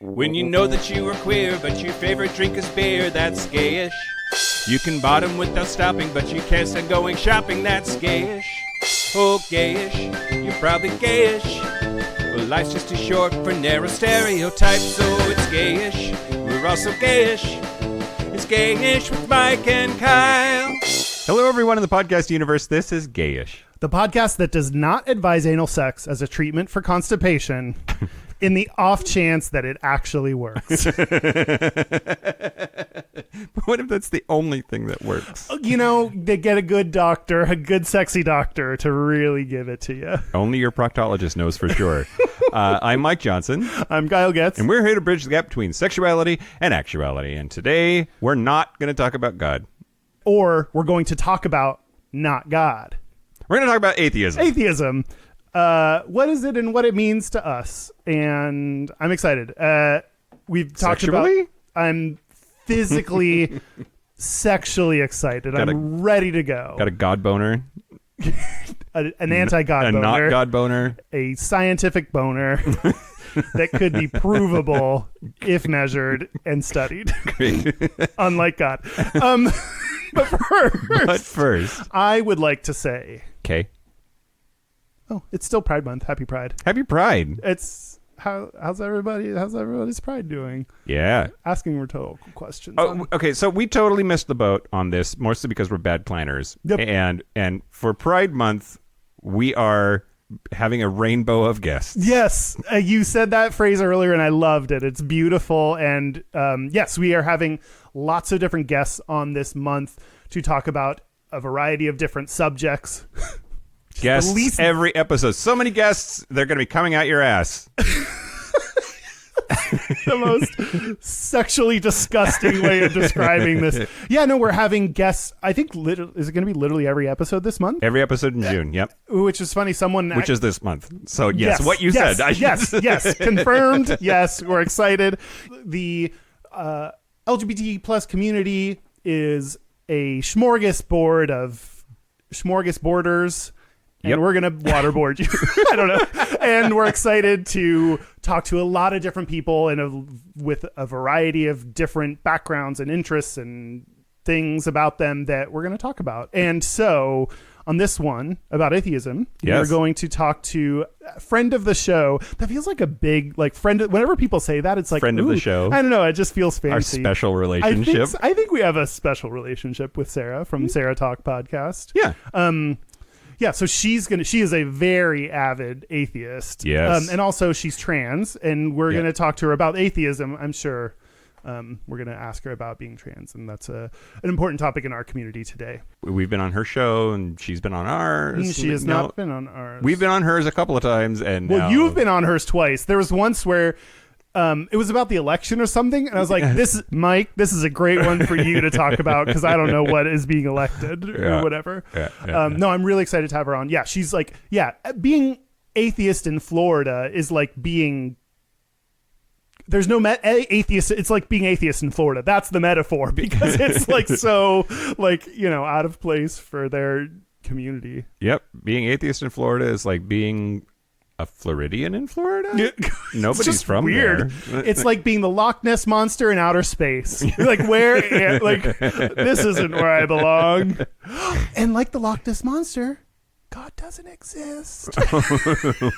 When you know that you are queer, but your favorite drink is beer, that's gayish. You can bottom without stopping, but you can't stand going shopping, that's gayish. Oh, gayish, you're probably gayish. Well, life's just too short for narrow stereotypes, so it's gayish. We're also gayish. It's Gayish with Mike and Kyle. Hello, everyone in the podcast universe. This is Gayish, the podcast that does not advise anal sex as a treatment for constipation in the off chance that it actually works. What if that's the only thing that works? You know, they get a good doctor, a good sexy doctor to really give it to you. Only your proctologist knows for sure. I'm Mike Johnson. I'm Kyle Getz. And we're here to bridge the gap between sexuality and actuality. And today, we're not going to talk about God. Or we're going to talk about not God. We're going to talk about atheism. Atheism. What is it and what it means to us? And I'm excited. We've talked Sexually? about... I'm physically, sexually excited. I'm ready to go. Got a God boner. An anti-God boner. A not God boner. A scientific boner that could be provable if measured and studied. Great. Unlike God. But first, I would like to say... Okay. Oh, it's still Pride Month. Happy Pride. Happy Pride. It's... How's everybody's Pride doing? Yeah. Asking rhetorical questions. Oh, okay. So we totally missed the boat on this, mostly because we're bad planners. Yep. And for Pride Month, we are having a rainbow of guests. Yes, you said that phrase earlier, and I loved it. It's beautiful. And yes, we are having lots of different guests on this month to talk about a variety of different subjects. Guests every episode. So many guests, they're going to be coming out your ass. The most sexually disgusting way of describing this. Yeah, no, we're having guests. I think, is it going to be literally every episode this month? Every episode in June, yep. Which is funny. Which is this month. So, yes, what you said. Yes, confirmed. Yes, we're excited. The LGBT plus community is a smorgasbord of smorgasborders. And we're going to waterboard you. I don't know. And we're excited to talk to a lot of different people and with a variety of different backgrounds and interests and things about them that we're going to talk about. And so on this one about atheism, we're going to talk to a friend of the show. That feels like a big friend. Whenever people say that, it's like friend of the show. I don't know. It just feels fancy. Our special relationship. I think we have a special relationship with Sarah from SarahTalk podcast. Yeah. Yeah, so she is a very avid atheist. Yes. And also she's trans, and we're going to talk to her about atheism, I'm sure. We're going to ask her about being trans, and that's an important topic in our community today. We've been on her show, and she's been on ours. She has not been on ours. We've been on hers a couple of times, and you've been on hers twice. There was once where... it was about the election or something, and I was like, this is a great one for you to talk about, because I don't know what is being elected or whatever. No, I'm really excited to have her on. Yeah, she's like, being atheist in Florida is like being... There's no atheist. It's like being atheist in Florida. That's the metaphor, because it's like so out of place for their community. Yep. Being atheist in Florida is like being... a Floridian in Florida? Nobody's from weird. there. It's like being the Loch Ness Monster in outer space. Like, where? This isn't where I belong. And like the Loch Ness Monster, God doesn't exist.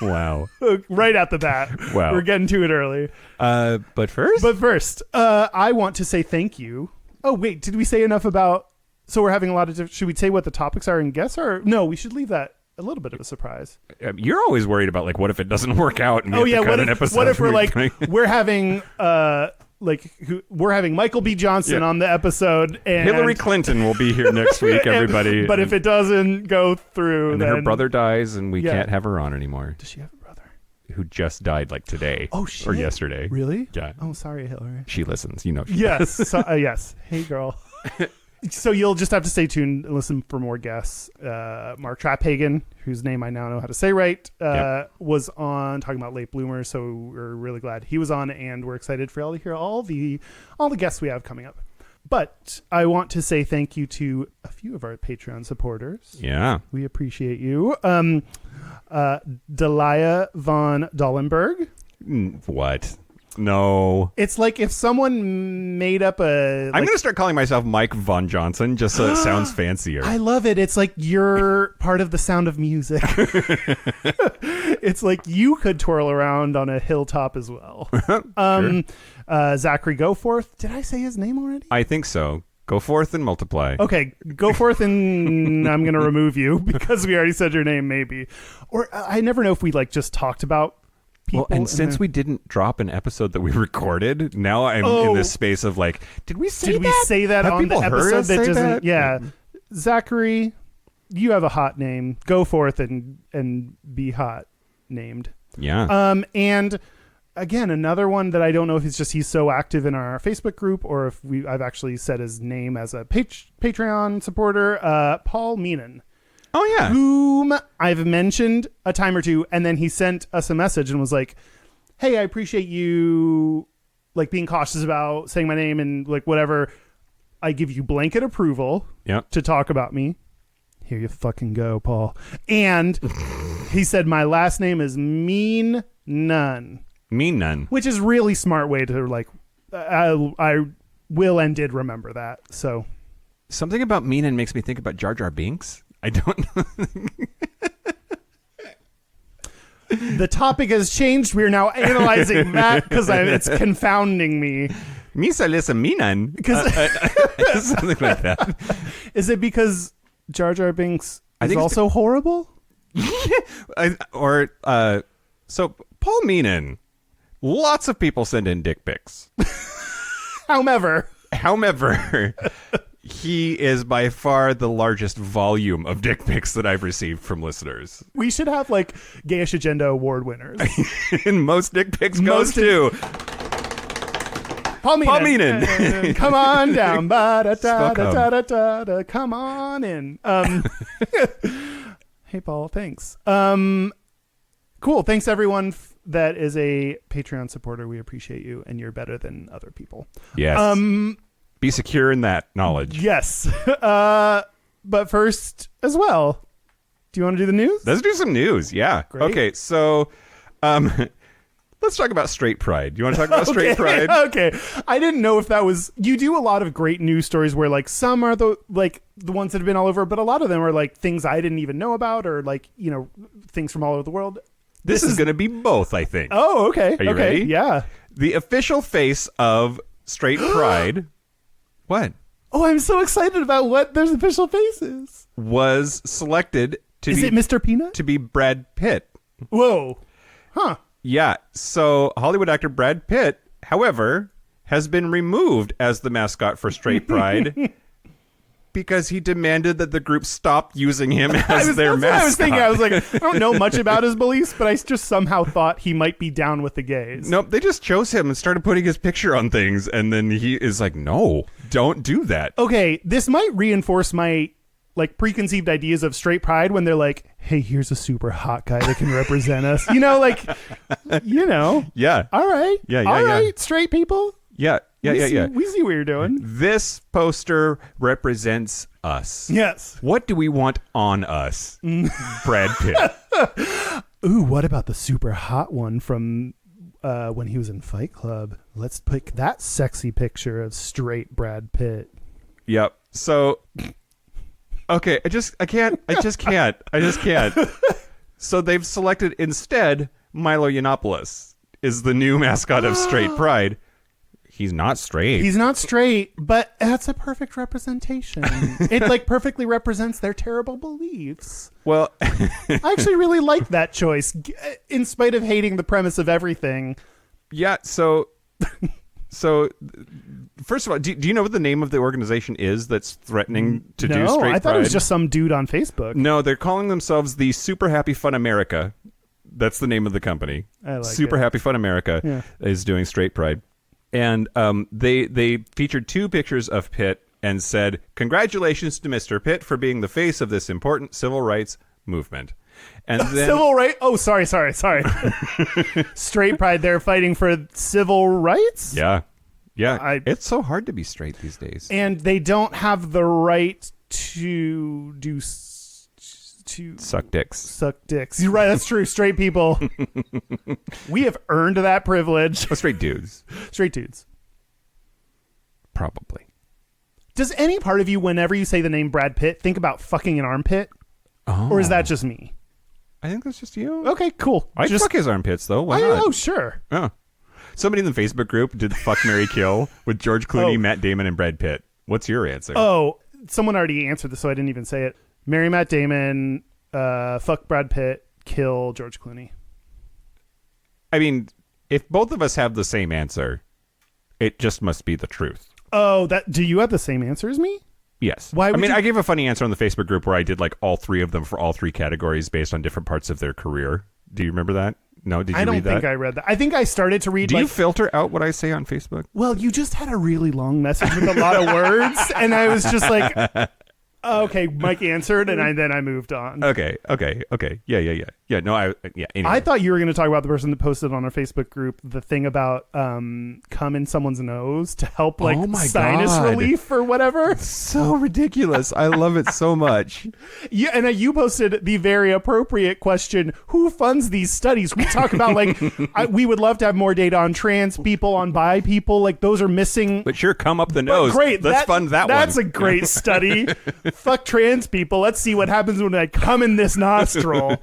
Wow. Right at the bat. Wow. We're getting to it early. But first, I want to say thank you. Oh, wait. Did we say enough about... So we're having a lot of... Should we say what the topics are and guess? Or no, we should leave that a little bit of a surprise. You're always worried about what if it doesn't work out and we have to cut an episode. What if we're we're having we're having Michael B. Johnson on the episode, and Hillary Clinton will be here next week, everybody. But if it doesn't go through, then her brother dies and we can't have her on anymore. Does she have a brother who just died today? Oh, shit. Or yesterday? Really? Yeah. Oh, sorry, Hillary. She listens, you know. Yes. Yes. Hey, girl. So you'll just have to stay tuned and listen for more guests. Mark Traphagen, whose name I now know how to say right, was on talking about late bloomers. So we're really glad he was on, and we're excited for y'all to hear all the guests we have coming up. But I want to say thank you to a few of our Patreon supporters. Yeah, we appreciate you. Delia von Dollenberg. What? No. It's like if someone made up a... I'm going to start calling myself Mike Von Johnson just so it sounds fancier. I love it. It's like you're part of the Sound of Music. It's like you could twirl around on a hilltop as well. Sure. Zachary Goforth. Did I say his name already? I think so. Go forth and multiply. Okay, go forth and I'm going to remove you because we already said your name, maybe. Or I never know if we like just talked about people. Well, and since we didn't drop an episode that we recorded, now I'm in this space of like, did we say Did that? we say that Have on the people heard episode us that say doesn't? that? Yeah. Zachary, you have a hot name. Go forth and be hot named. Yeah. And again, another one that I don't know if he's so active in our Facebook group or if I've actually said his name as a Patreon supporter, Paul Meenan. Oh, yeah. Whom I've mentioned a time or two, and then he sent us a message and was like, hey, I appreciate you like being cautious about saying my name and like whatever. I give you blanket approval to talk about me. Here you fucking go, Paul. And he said my last name is Mean None. Mean None. Which is really smart way to like, I will and did remember that. So something about Meanin makes me think about Jar Jar Binks. I don't know. The topic has changed. We're now analyzing that because it's confounding me. Misa lisa Minan. Something like that. Is it because Jar Jar Binks is it's also horrible? So Paul Meenan, lots of people send in dick pics. However, he is by far the largest volume of dick pics that I've received from listeners. we should have like Gayish Agenda award winners. And most dick pics goes to Paul Meenan. Paul Meenan. Come on down. Fuck 'em. Come on in. Hey, Paul. Thanks. Cool. Thanks, everyone that is a Patreon supporter. We appreciate you, and you're better than other people. Yes. Be secure in that knowledge. Yes. But first, as well, do you want to do the news? Let's do some news. Yeah. Great. Okay. So, let's talk about straight pride. Do you want to talk about straight pride? Okay. I didn't know if that was... You do a lot of great news stories where like some are the ones that have been all over, but a lot of them are like things I didn't even know about or like, you know, things from all over the world. This is going to be both, I think. Oh, okay. Are you ready? Yeah. The official face of straight pride... What? Oh, I'm so excited about what their official face is. Was selected to Is be... it Mr. Peanut? To be Brad Pitt. Whoa. Huh. Yeah. So Hollywood actor Brad Pitt, however, has been removed as the mascot for straight pride because he demanded that the group stop using him as their mascot. That's what I was thinking. I was like, I don't know much about his beliefs, but I just somehow thought he might be down with the gays. Nope, they just chose him and started putting his picture on things, and then he is like, no, don't do that. Okay, this might reinforce my like preconceived ideas of straight pride when they're like, hey, here's a super hot guy that can represent us. You know, like, you know. Yeah. All right. Yeah, All right, straight people. Yeah. We see what you're doing. This poster represents us. Yes. What do we want on us? Brad Pitt. Ooh, what about the super hot one from when he was in Fight Club? Let's pick that sexy picture of straight Brad Pitt. Yep. So, okay, I just can't. So they've selected instead Milo Yiannopoulos is the new mascot of Straight Pride. He's not straight. He's not straight, but that's a perfect representation. It like perfectly represents their terrible beliefs. Well, I actually really like that choice, in spite of hating the premise of everything. Yeah. So first of all, do you know what the name of the organization is that's threatening to do Straight Pride? I thought it was just some dude on Facebook. No, they're calling themselves the Super Happy Fun America. That's the name of the company. I like Super it. Happy Fun America is doing Straight Pride. And they featured two pictures of Pitt and said, congratulations to Mr. Pitt for being the face of this important civil rights movement. And then Civil rights? Oh, sorry. Straight pride, they're fighting for civil rights? Yeah. It's so hard to be straight these days. And they don't have the right to do to Suck dicks. suck dicks. You're right. That's true. Straight people. We have earned that privilege. Oh, straight dudes. Straight dudes. Probably. Does any part of you, whenever you say the name Brad Pitt, think about fucking an armpit? Oh. Or is that just me? I think that's just you. Okay, cool. I'd just, fuck his armpits, though. Why not? Oh, sure. Oh. Somebody in the Facebook group did Fuck, Marry, Kill with George Clooney, Oh. Matt Damon, and Brad Pitt. What's your answer? Oh, someone already answered this, so I didn't even say it. Marry Matt Damon, fuck Brad Pitt, kill George Clooney. I mean, if both of us have the same answer, it just must be the truth. Oh, do you have the same answer as me? Yes. Why would you- I gave a funny answer on the Facebook group where I did like all three of them for all three categories based on different parts of their career. Do you remember that? No, did you I don't read that? think I read that. I think I started to read. Do like, you filter out what I say on Facebook? well, you just had a really long message with a lot of words, and I was just like, oh, okay, Mike answered, and then I moved on. Okay. Yeah, no, anyway. I thought you were going to talk about the person that posted on our Facebook group the thing about cum in someone's nose to help like Oh my sinus God. relief or whatever. so ridiculous. I love it so much. Yeah, and you posted the very appropriate question: who funds these studies? We talk about like we would love to have more data on trans people, on bi people. Like those are missing. But sure, come up the nose. Great, Let's fund that one. That's a great study. Fuck trans people. Let's see what happens when I come in this nostril.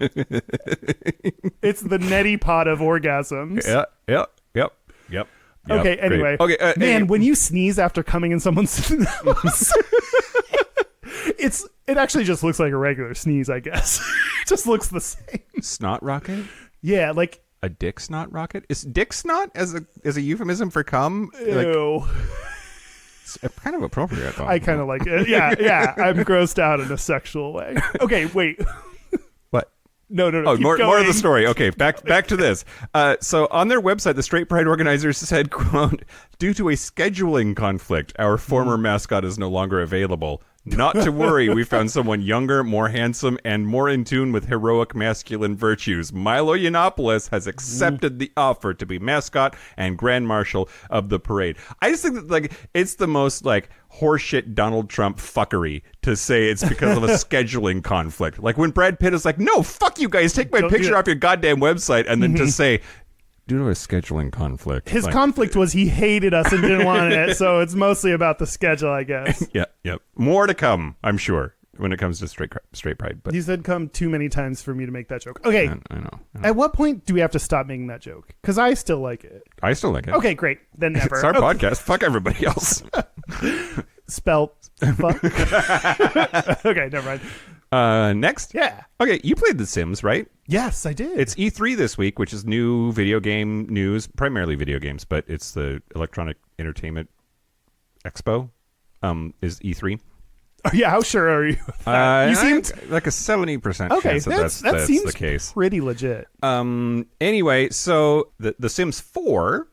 It's the neti pot of orgasms. Yep. Okay, Great. anyway. Okay, Man, anyway. when you sneeze after coming in someone's nose, it actually just looks like a regular sneeze, I guess. It just looks the same. Snot rocket? Yeah, like A dick snot rocket? Is dick snot as a euphemism for cum? Like, ew. it's kind of appropriate, though. I kind of like it. Yeah. I'm grossed out in a sexual way. Okay, wait. What? No. Oh, keep more of going. the story. Okay, back to this. So on their website, the Straight Pride organizers said, quote, due to a scheduling conflict, our former mascot is no longer available. Not to worry, we found someone younger, more handsome, and more in tune with heroic masculine virtues. Milo Yiannopoulos has accepted the offer to be mascot and grand marshal of the parade. I just think that like it's the most like horseshit Donald Trump fuckery to say it's because of a scheduling conflict. Like when Brad Pitt is like, no, fuck you guys, take my Don't do picture it. off your goddamn website, and then to say, due to a scheduling conflict. His like, conflict was he hated us and didn't want it, so it's mostly about the schedule, I guess. Yep. More to come, I'm sure, when it comes to straight pride. But You said come too many times for me to make that joke. Okay, I know. at what point do we have to stop making that joke? Because I still like it. I still like it. Okay, great. Then never. It's our podcast. Fuck everybody else. Spelt fuck. Okay, never mind. Next. Yeah. Okay, you played The Sims, right? Yes, I did. It's E3 this week, which is new video game news, primarily video games, but it's the Electronic Entertainment Expo. Is E3. Oh, yeah, how sure are you? of that? You seemed like a 70% okay. chance that That that's seems the case. pretty legit. Anyway, so the Sims 4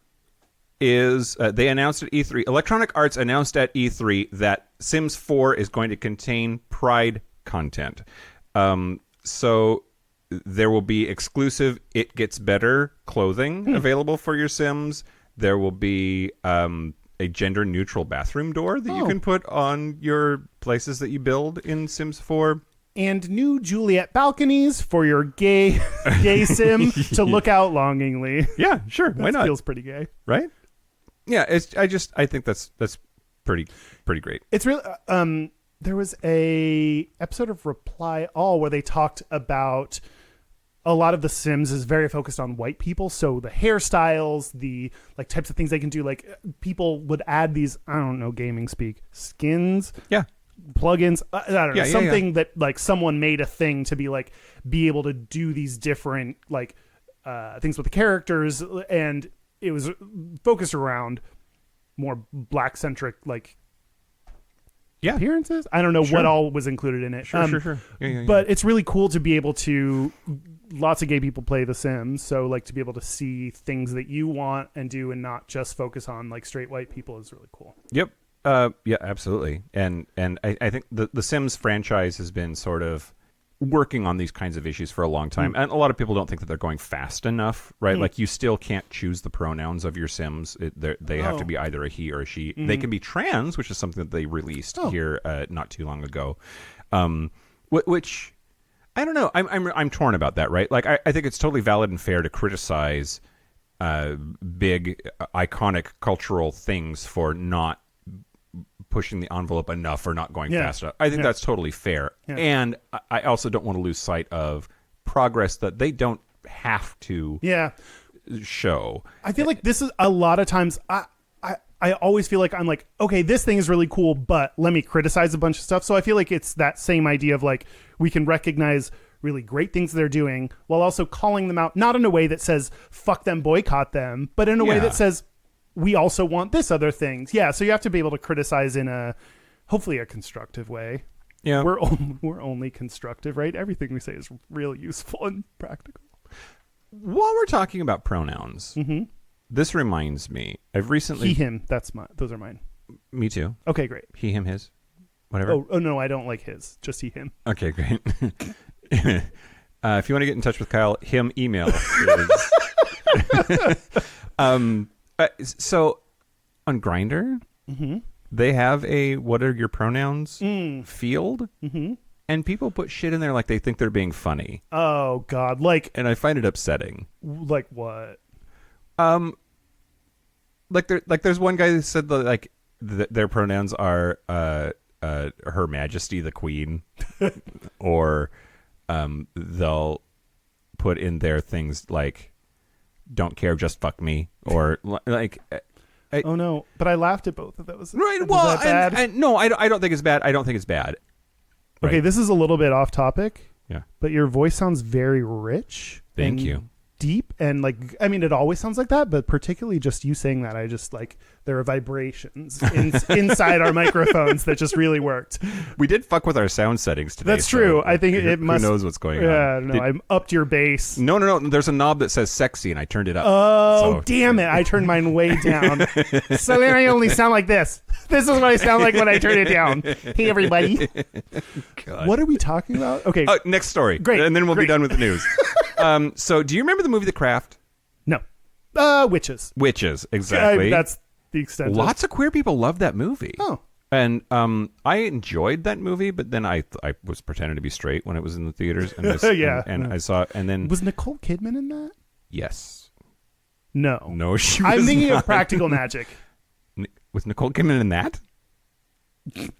is they announced at E3. Electronic Arts announced at E3 that Sims 4 is going to contain Pride content. So there will be exclusive It Gets Better clothing available for your Sims. There will be a gender-neutral bathroom door that you can put on your places that you build in Sims 4. And new Juliet balconies for your gay sim to look out longingly. Yeah, sure. Why That not? feels pretty gay. Right? Yeah, I think that's pretty great. It's really there was a episode of Reply All where they talked about a lot of the Sims is very focused on white people, so the hairstyles, the like types of things they can do, like people would add these, I don't know, gaming speak, skins, Yeah. plugins, I don't know, Yeah, something that like someone made a thing to be like be able to do these different like things with the characters, and it was focused around more black centric like appearances. I don't know Sure. what all was included in it. Sure. Yeah. But it's really cool to be able to. Lots of gay people play The Sims, so like to be able to see things that you want and do, and not just focus on like straight white people is really cool. Yep. Yeah, absolutely. And I think the Sims franchise has been sort of working on these kinds of issues for a long time. And a lot of people don't think that they're going fast enough, right? Like you still can't choose the pronouns of your Sims. They have to be either a he or a she. They can be trans, which is something that they released here not too long ago. Which I don't know. I'm torn about that, right? Like, I think it's totally valid and fair to criticize big, iconic cultural things for not pushing the envelope enough or not going fast enough. I think that's totally fair. Yeah. And I also don't want to lose sight of progress that they don't have to show. I feel like this is a lot of times... I always feel like I'm like, okay, this thing is really cool, but let me criticize a bunch of stuff. So I feel like it's that same idea of like, we can recognize really great things they're doing while also calling them out, not in a way that says, fuck them, boycott them, but in a way that says, we also want this other things. Yeah. So you have to be able to criticize in hopefully a constructive way. Yeah. We're only constructive, right? Everything we say is real useful and practical. While we're talking about pronouns, this reminds me, I've recently... He, him, those are mine. Me too. Okay, great. He, him, his, whatever. Oh no, I don't like his. Just he, him. Okay, great. If you want to get in touch with Kyle, him email is... So, on Grindr, they have a what are your pronouns field, and people put shit in there like they think they're being funny. Oh, God. And I find it upsetting. Like what? There's one guy who said that their pronouns are Her Majesty the Queen, or they'll put in their things like don't care, just fuck me, or oh no! But I laughed at both of those. Right? Well, that bad? No, I don't think it's bad. I don't think it's bad. Right? Okay, this is a little bit off topic. Yeah, but your voice sounds very rich. Thank you. Deep, and it always sounds like that, but particularly just you saying that, I just there are vibrations inside our microphones that just really worked. We did fuck with our sound settings today. That's true. I think it must. Who knows what's going on? Yeah, no, I upped your bass. No. There's a knob that says sexy, and I turned it up. Oh, damn it! I turned mine way down. So then I only sound like this. This is what I sound like when I turn it down. Hey, everybody. God. What are we talking about? Okay. Next story. Great. And then we'll be done with the news. So do you remember the movie The Craft? No. Witches. Witches, exactly. That's the extent. Lots of queer people love that movie. Oh. And I enjoyed that movie, but then I was pretending to be straight when it was in the theaters. And I saw it, and then... Was Nicole Kidman in that? Yes. No. No, she was I'm thinking not. of Practical Magic. Was Nicole Kidman in that?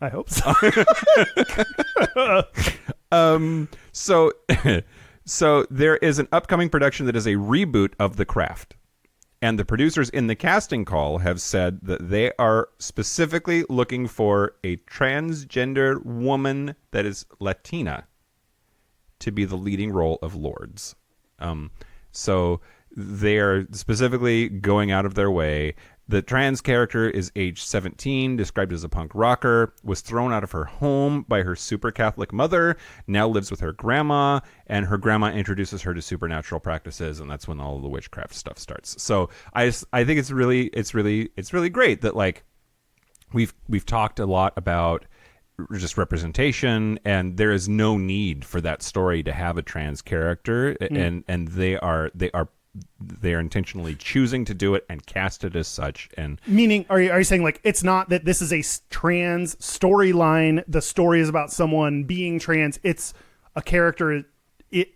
I hope so. So there is an upcoming production that is a reboot of The Craft. And the producers in the casting call have said that they are specifically looking for a transgender woman that is Latina to be the leading role of Lourdes. So they are specifically going out of their way. The trans character is age 17, described as a punk rocker, was thrown out of her home by her super Catholic mother, now lives with her grandma, and her grandma introduces her to supernatural practices, and that's when all of the witchcraft stuff starts. So I think it's really great that we've talked a lot about just representation, and there is no need for that story to have a trans character, and they are intentionally choosing to do it and cast it as such. And meaning, are you saying it's not that this is a trans storyline? The story is about someone being trans. It's a character. It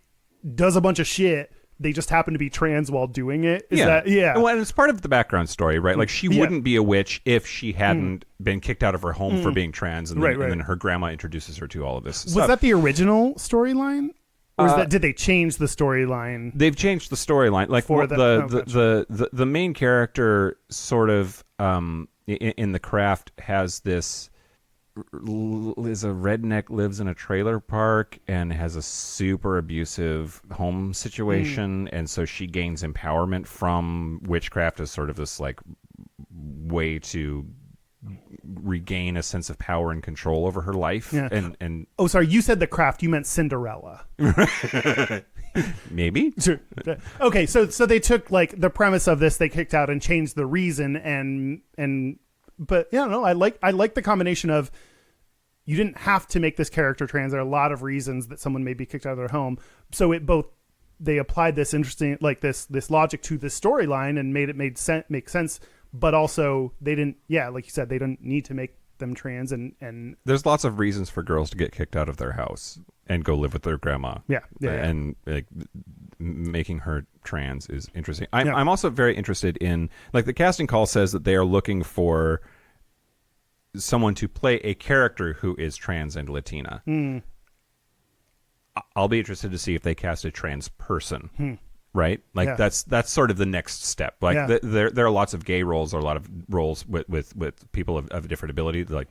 does a bunch of shit. They just happen to be trans while doing it. Yeah. Well, and it's part of the background story, right? She wouldn't be a witch if she hadn't been kicked out of her home for being trans, and then her grandma introduces her to all of this. Was that the original storyline? Or did they change the storyline? They've changed the storyline. The main character sort of in The Craft has this is a redneck, lives in a trailer park and has a super abusive home situation, and so she gains empowerment from witchcraft as sort of this way to regain a sense of power and control over her life. Yeah. And oh, sorry, you said The Craft, you meant Cinderella. Maybe. Sure. Okay, so they took the premise of this, they kicked out and changed the reason, but yeah, no, I like the combination of, you didn't have to make this character trans. There are a lot of reasons that someone may be kicked out of their home. So they applied this interesting, this logic to this storyline and make sense. But also they didn't, like you said, they didn't need to make them trans and There's lots of reasons for girls to get kicked out of their house and go live with their grandma. Yeah. And like making her trans is interesting. I'm also very interested in, like, the casting call says that they are looking for someone to play a character who is trans and Latina. I'll be interested to see if they cast a trans person. Right? Like that's sort of the next step. Like there are lots of gay roles, or a lot of roles with people of different ability, like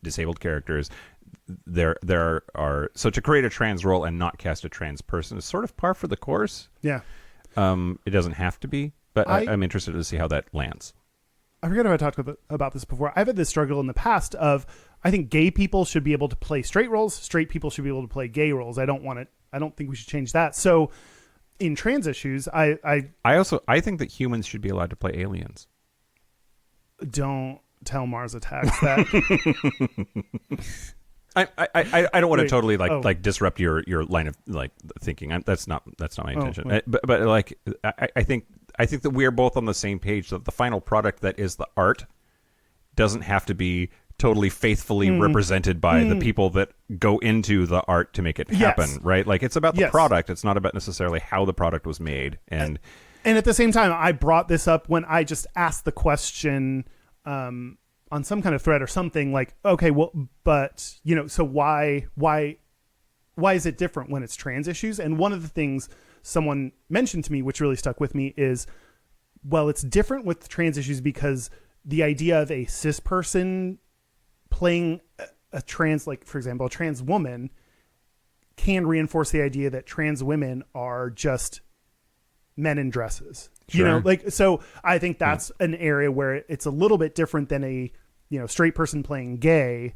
disabled characters. There are, so to create a trans role and not cast a trans person is sort of par for the course. Yeah. It doesn't have to be, but I'm interested to see how that lands. I forget if I talked about this before. I've had this struggle in the past of, I think gay people should be able to play straight roles. Straight people should be able to play gay roles. I don't think we should change that. So in trans issues, I think that humans should be allowed to play aliens. Don't tell Mars Attacks that. I don't want to totally like disrupt your line of like thinking. That's not my intention. But like I think that we are both on the same page that the final product that is the art doesn't have to be totally faithfully represented by the people that go into the art to make it happen, right? Like, it's about the product. It's not about necessarily how the product was made. And at the same time, I brought this up when I just asked the question on some kind of thread or something, like, okay, well, but, you know, so why is it different when it's trans issues? And one of the things someone mentioned to me, which really stuck with me, is, well, it's different with trans issues because the idea of a cis person playing a trans, like, for example, a trans woman, can reinforce the idea that trans women are just men in dresses. Sure. You know, like, so I think that's an area where it's a little bit different than a, you know, straight person playing gay,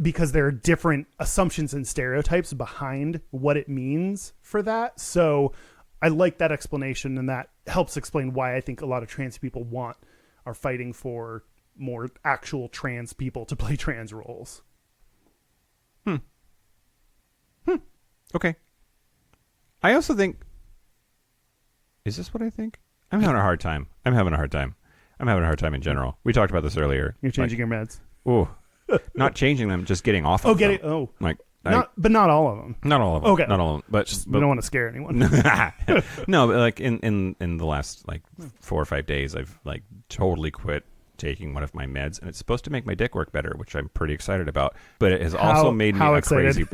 because there are different assumptions and stereotypes behind what it means for that. So I like that explanation, and that helps explain why I think a lot of trans people are fighting for more actual trans people to play trans roles. Okay. I also think, is this what I think? I'm having a hard time. I'm having a hard time in general. We talked about this earlier. You're changing your meds. Oh, not changing them, just getting off of them. But not all of them. Not all of them. Okay. Not all of them. But we don't want to scare anyone. No, but like in the last like 4 or 5 days, I've like totally quit taking one of my meds, and it's supposed to make my dick work better, which I'm pretty excited about. But it has also made me a crazy.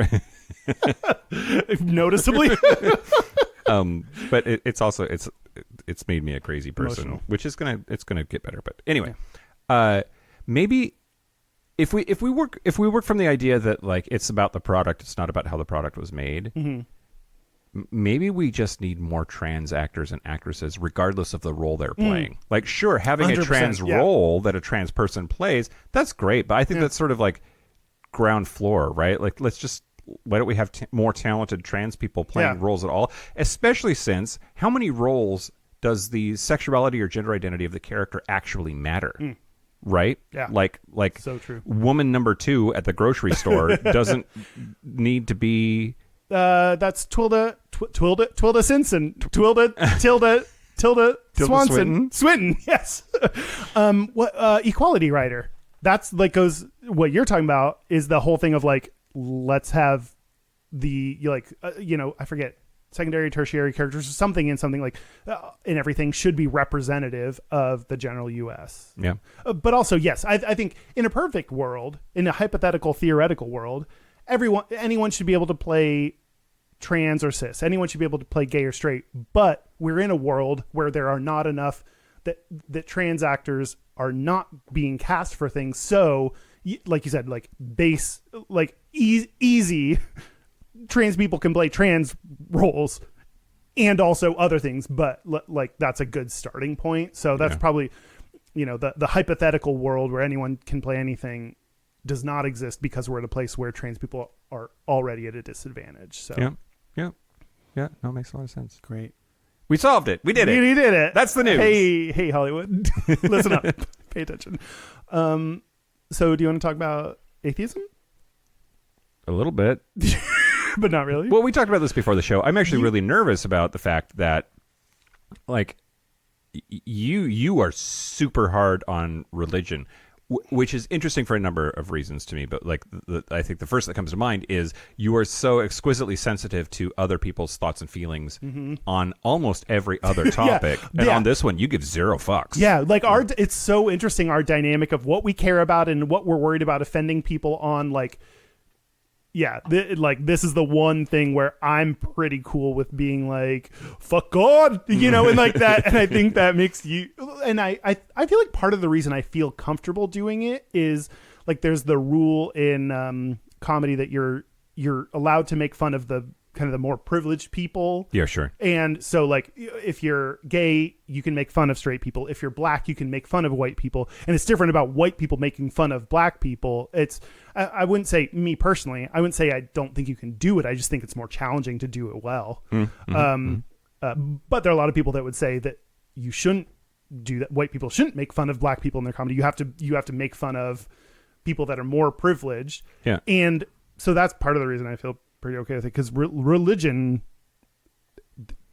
Noticeably. But it's also it's made me a crazy person, emotional. Which is gonna get better. But anyway, maybe if we work from the idea that like it's about the product, it's not about how the product was made. Maybe we just need more trans actors and actresses, regardless of the role they're playing. Like, sure, having a trans role that a trans person plays, that's great. But I think that's sort of like ground floor, right? Like, why don't we have more talented trans people playing roles at all? Especially since, how many roles does the sexuality or gender identity of the character actually matter? Right? Yeah. Like so true. Woman number 2 at the grocery store doesn't need to be... that's Twilda Simpson. Tilda Swanson. Swinton, yes. Equality writer. That's like goes, what you're talking about is the whole thing of like, let's have I forget, secondary, tertiary characters or something in everything should be representative of the general U.S. Yeah. But also, yes, I think in a perfect world, in a hypothetical, theoretical world, anyone should be able to play trans or cis. Anyone should be able to play gay or straight. But we're in a world where there are not enough that trans actors are not being cast for things. So, like you said, like easy trans people can play trans roles and also other things. But like that's a good starting point. So that's probably, the hypothetical world where anyone can play anything does not exist because we're at a place where trans people are already at a disadvantage. So yeah, no, it makes a lot of sense. Great. We solved it. We did it. We did it. That's the news. Hey, Hollywood. Listen up. Pay attention. So do you want to talk about atheism? A little bit. But not really. Well, we talked about this before the show. I'm actually really nervous about the fact that, like, you are super hard on religion. which is interesting for a number of reasons to me. But like, I think the first that comes to mind is you are so exquisitely sensitive to other people's thoughts and feelings on almost every other topic, and on this one, you give zero fucks. Yeah, like it's so interesting, our dynamic of what we care about and what we're worried about offending people on. Like, yeah, this is the one thing where I'm pretty cool with being like, fuck God, you know, and like that. And I think that makes you, and I feel like part of the reason I feel comfortable doing it is like, there's the rule in comedy that you're allowed to make fun of the kind of the more privileged people. Yeah, sure. And so like, if you're gay, you can make fun of straight people. If you're black, you can make fun of white people. And it's different about white people making fun of black people. I wouldn't say, me personally, I wouldn't say I don't think you can do it. I just think it's more challenging to do it well. But there are a lot of people that would say that you shouldn't do that. White people shouldn't make fun of black people in their comedy. You have to make fun of people that are more privileged. Yeah. And so that's part of the reason I feel pretty okay with it, because religion,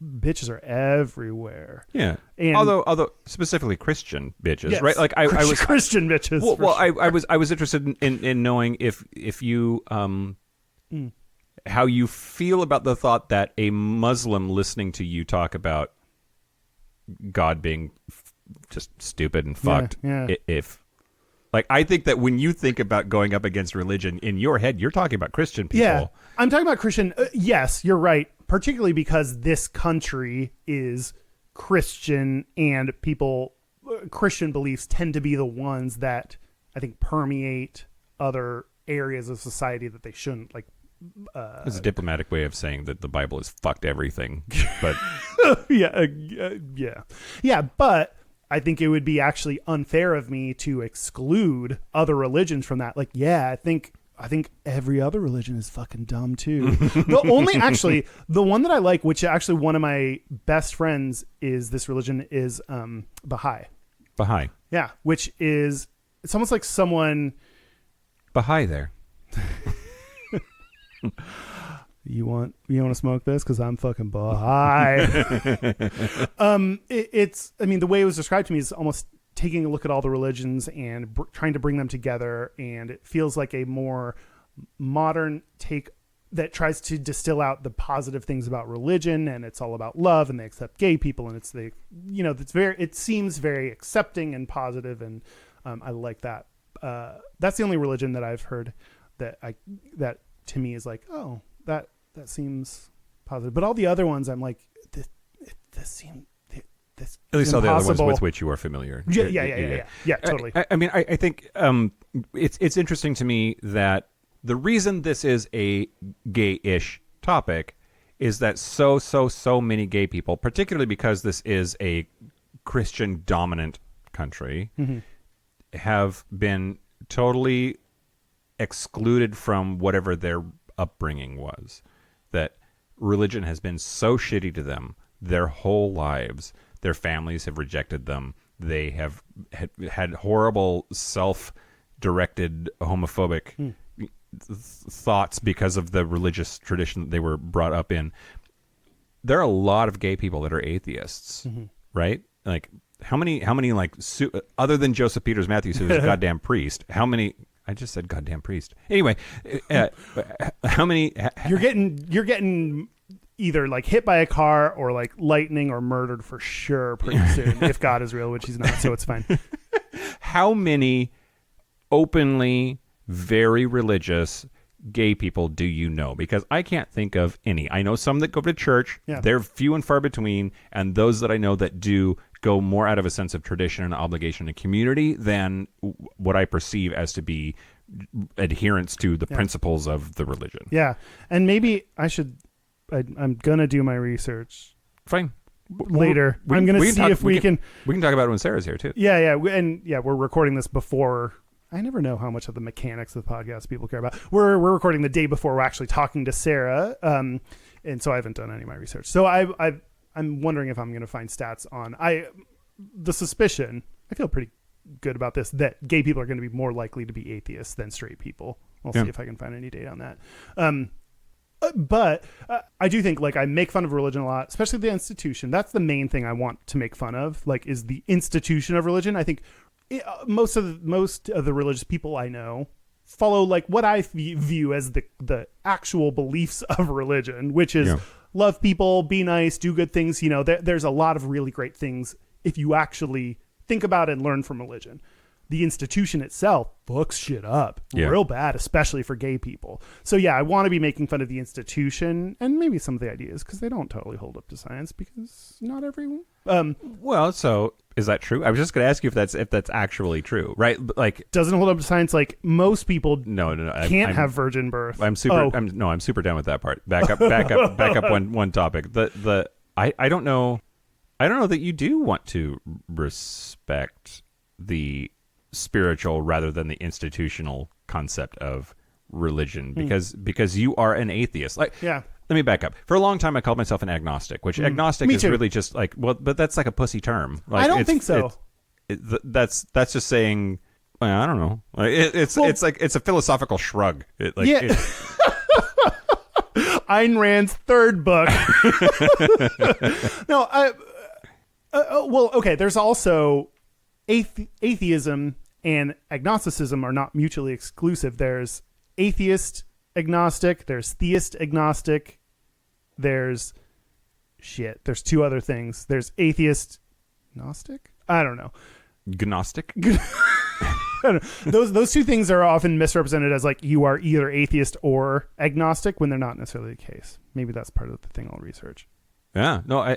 bitches are everywhere. Yeah. And although specifically Christian bitches, yes, right? Like I was Christian bitches. Well, I was interested in knowing if you how you feel about the thought that a Muslim listening to you talk about God being just stupid and fucked, if like, I think that when you think about going up against religion, in your head, you're talking about Christian people. Yeah, I'm talking about Christian. Yes, you're right. Particularly because this country is Christian, and people, Christian beliefs tend to be the ones that I think permeate other areas of society that they shouldn't. Like, it's a diplomatic way of saying that the Bible has fucked everything. But yeah. But I think it would be actually unfair of me to exclude other religions from that. Like, yeah, I think every other religion is fucking dumb too. The one that I like, which actually one of my best friends is this religion, is Baha'i. Baha'i. Yeah, which is, it's almost like someone. Baha'i there. You want to smoke this? Because I'm fucking Baha'i. It's, I mean, the way it was described to me is almost taking a look at all the religions and trying to bring them together. And it feels like a more modern take that tries to distill out the positive things about religion. And it's all about love, and they accept gay people. And it seems very accepting and positive. And I like that. That's the only religion that I've heard that to me is like, oh, that seems positive. But all the other ones, I'm like, this seems, this at least all the other ones impossible. with which you are familiar. Yeah, totally. I mean, I think it's interesting to me that the reason this is a gay-ish topic is that so many gay people, particularly because this is a Christian dominant country, have been totally excluded from whatever their upbringing was. That religion has been so shitty to them their whole lives. Their families have rejected them. They have had horrible self-directed homophobic thoughts because of the religious tradition that they were brought up in. There are a lot of gay people that are atheists, right? Like, how many like other than Joseph Peters Matthews, who's a goddamn priest, how many? I just said goddamn priest. Anyway, how many? You're getting either like hit by a car or like lightning or murdered for sure pretty soon if God is real, which he's not, so it's fine. How many openly very religious gay people do you know? Because I can't think of any. I know some that go to church. Yeah. They're few and far between, and those that I know that do go more out of a sense of tradition and obligation and community than what I perceive as to be adherence to the principles of the religion. Yeah, and maybe I'm gonna do my research. Fine. Later, I'm gonna see if we can. We can talk about it when Sarah's here too. Yeah, we're recording this before. I never know how much of the mechanics of the podcast people care about. We're recording the day before we're actually talking to Sarah, and so I haven't done any of my research. So I'm wondering if I'm going to find stats on the suspicion. I feel pretty good about this, that gay people are going to be more likely to be atheists than straight people. I'll see if I can find any data on that. But I do think, like, I make fun of religion a lot, especially the institution. That's the main thing I want to make fun of, like, is the institution of religion. I think most of the religious people I know follow like what I view as the actual beliefs of religion, which is love people, be nice, do good things. You know, there's a lot of really great things if you actually think about it and learn from religion. The institution itself fucks shit up real bad, especially for gay people. So yeah, I want to be making fun of the institution and maybe some of the ideas because they don't totally hold up to science because not everyone. Well, so is that true? I was just going to ask you if that's actually true, right? Like, doesn't hold up to science. Like most people, no, can't have virgin birth. I'm super down with that part. Back up one topic. I don't know that you do want to respect the spiritual rather than the institutional concept of religion because you are an atheist. Like, let me back up. For a long time I called myself an agnostic, which agnostic is really just like, well, but that's like a pussy term. Like, I don't think so. That's just saying, well, I don't know. Like, it's like it's a philosophical shrug. Ayn Rand's third book. No, well, okay, there's also atheism and agnosticism are not mutually exclusive. There's atheist agnostic, there's theist agnostic, there's two other things. There's atheist gnostic? I don't know. Gnostic? I don't know. Those two things are often misrepresented as like you are either atheist or agnostic when they're not necessarily the case. Maybe that's part of the thing I'll research. Yeah. No,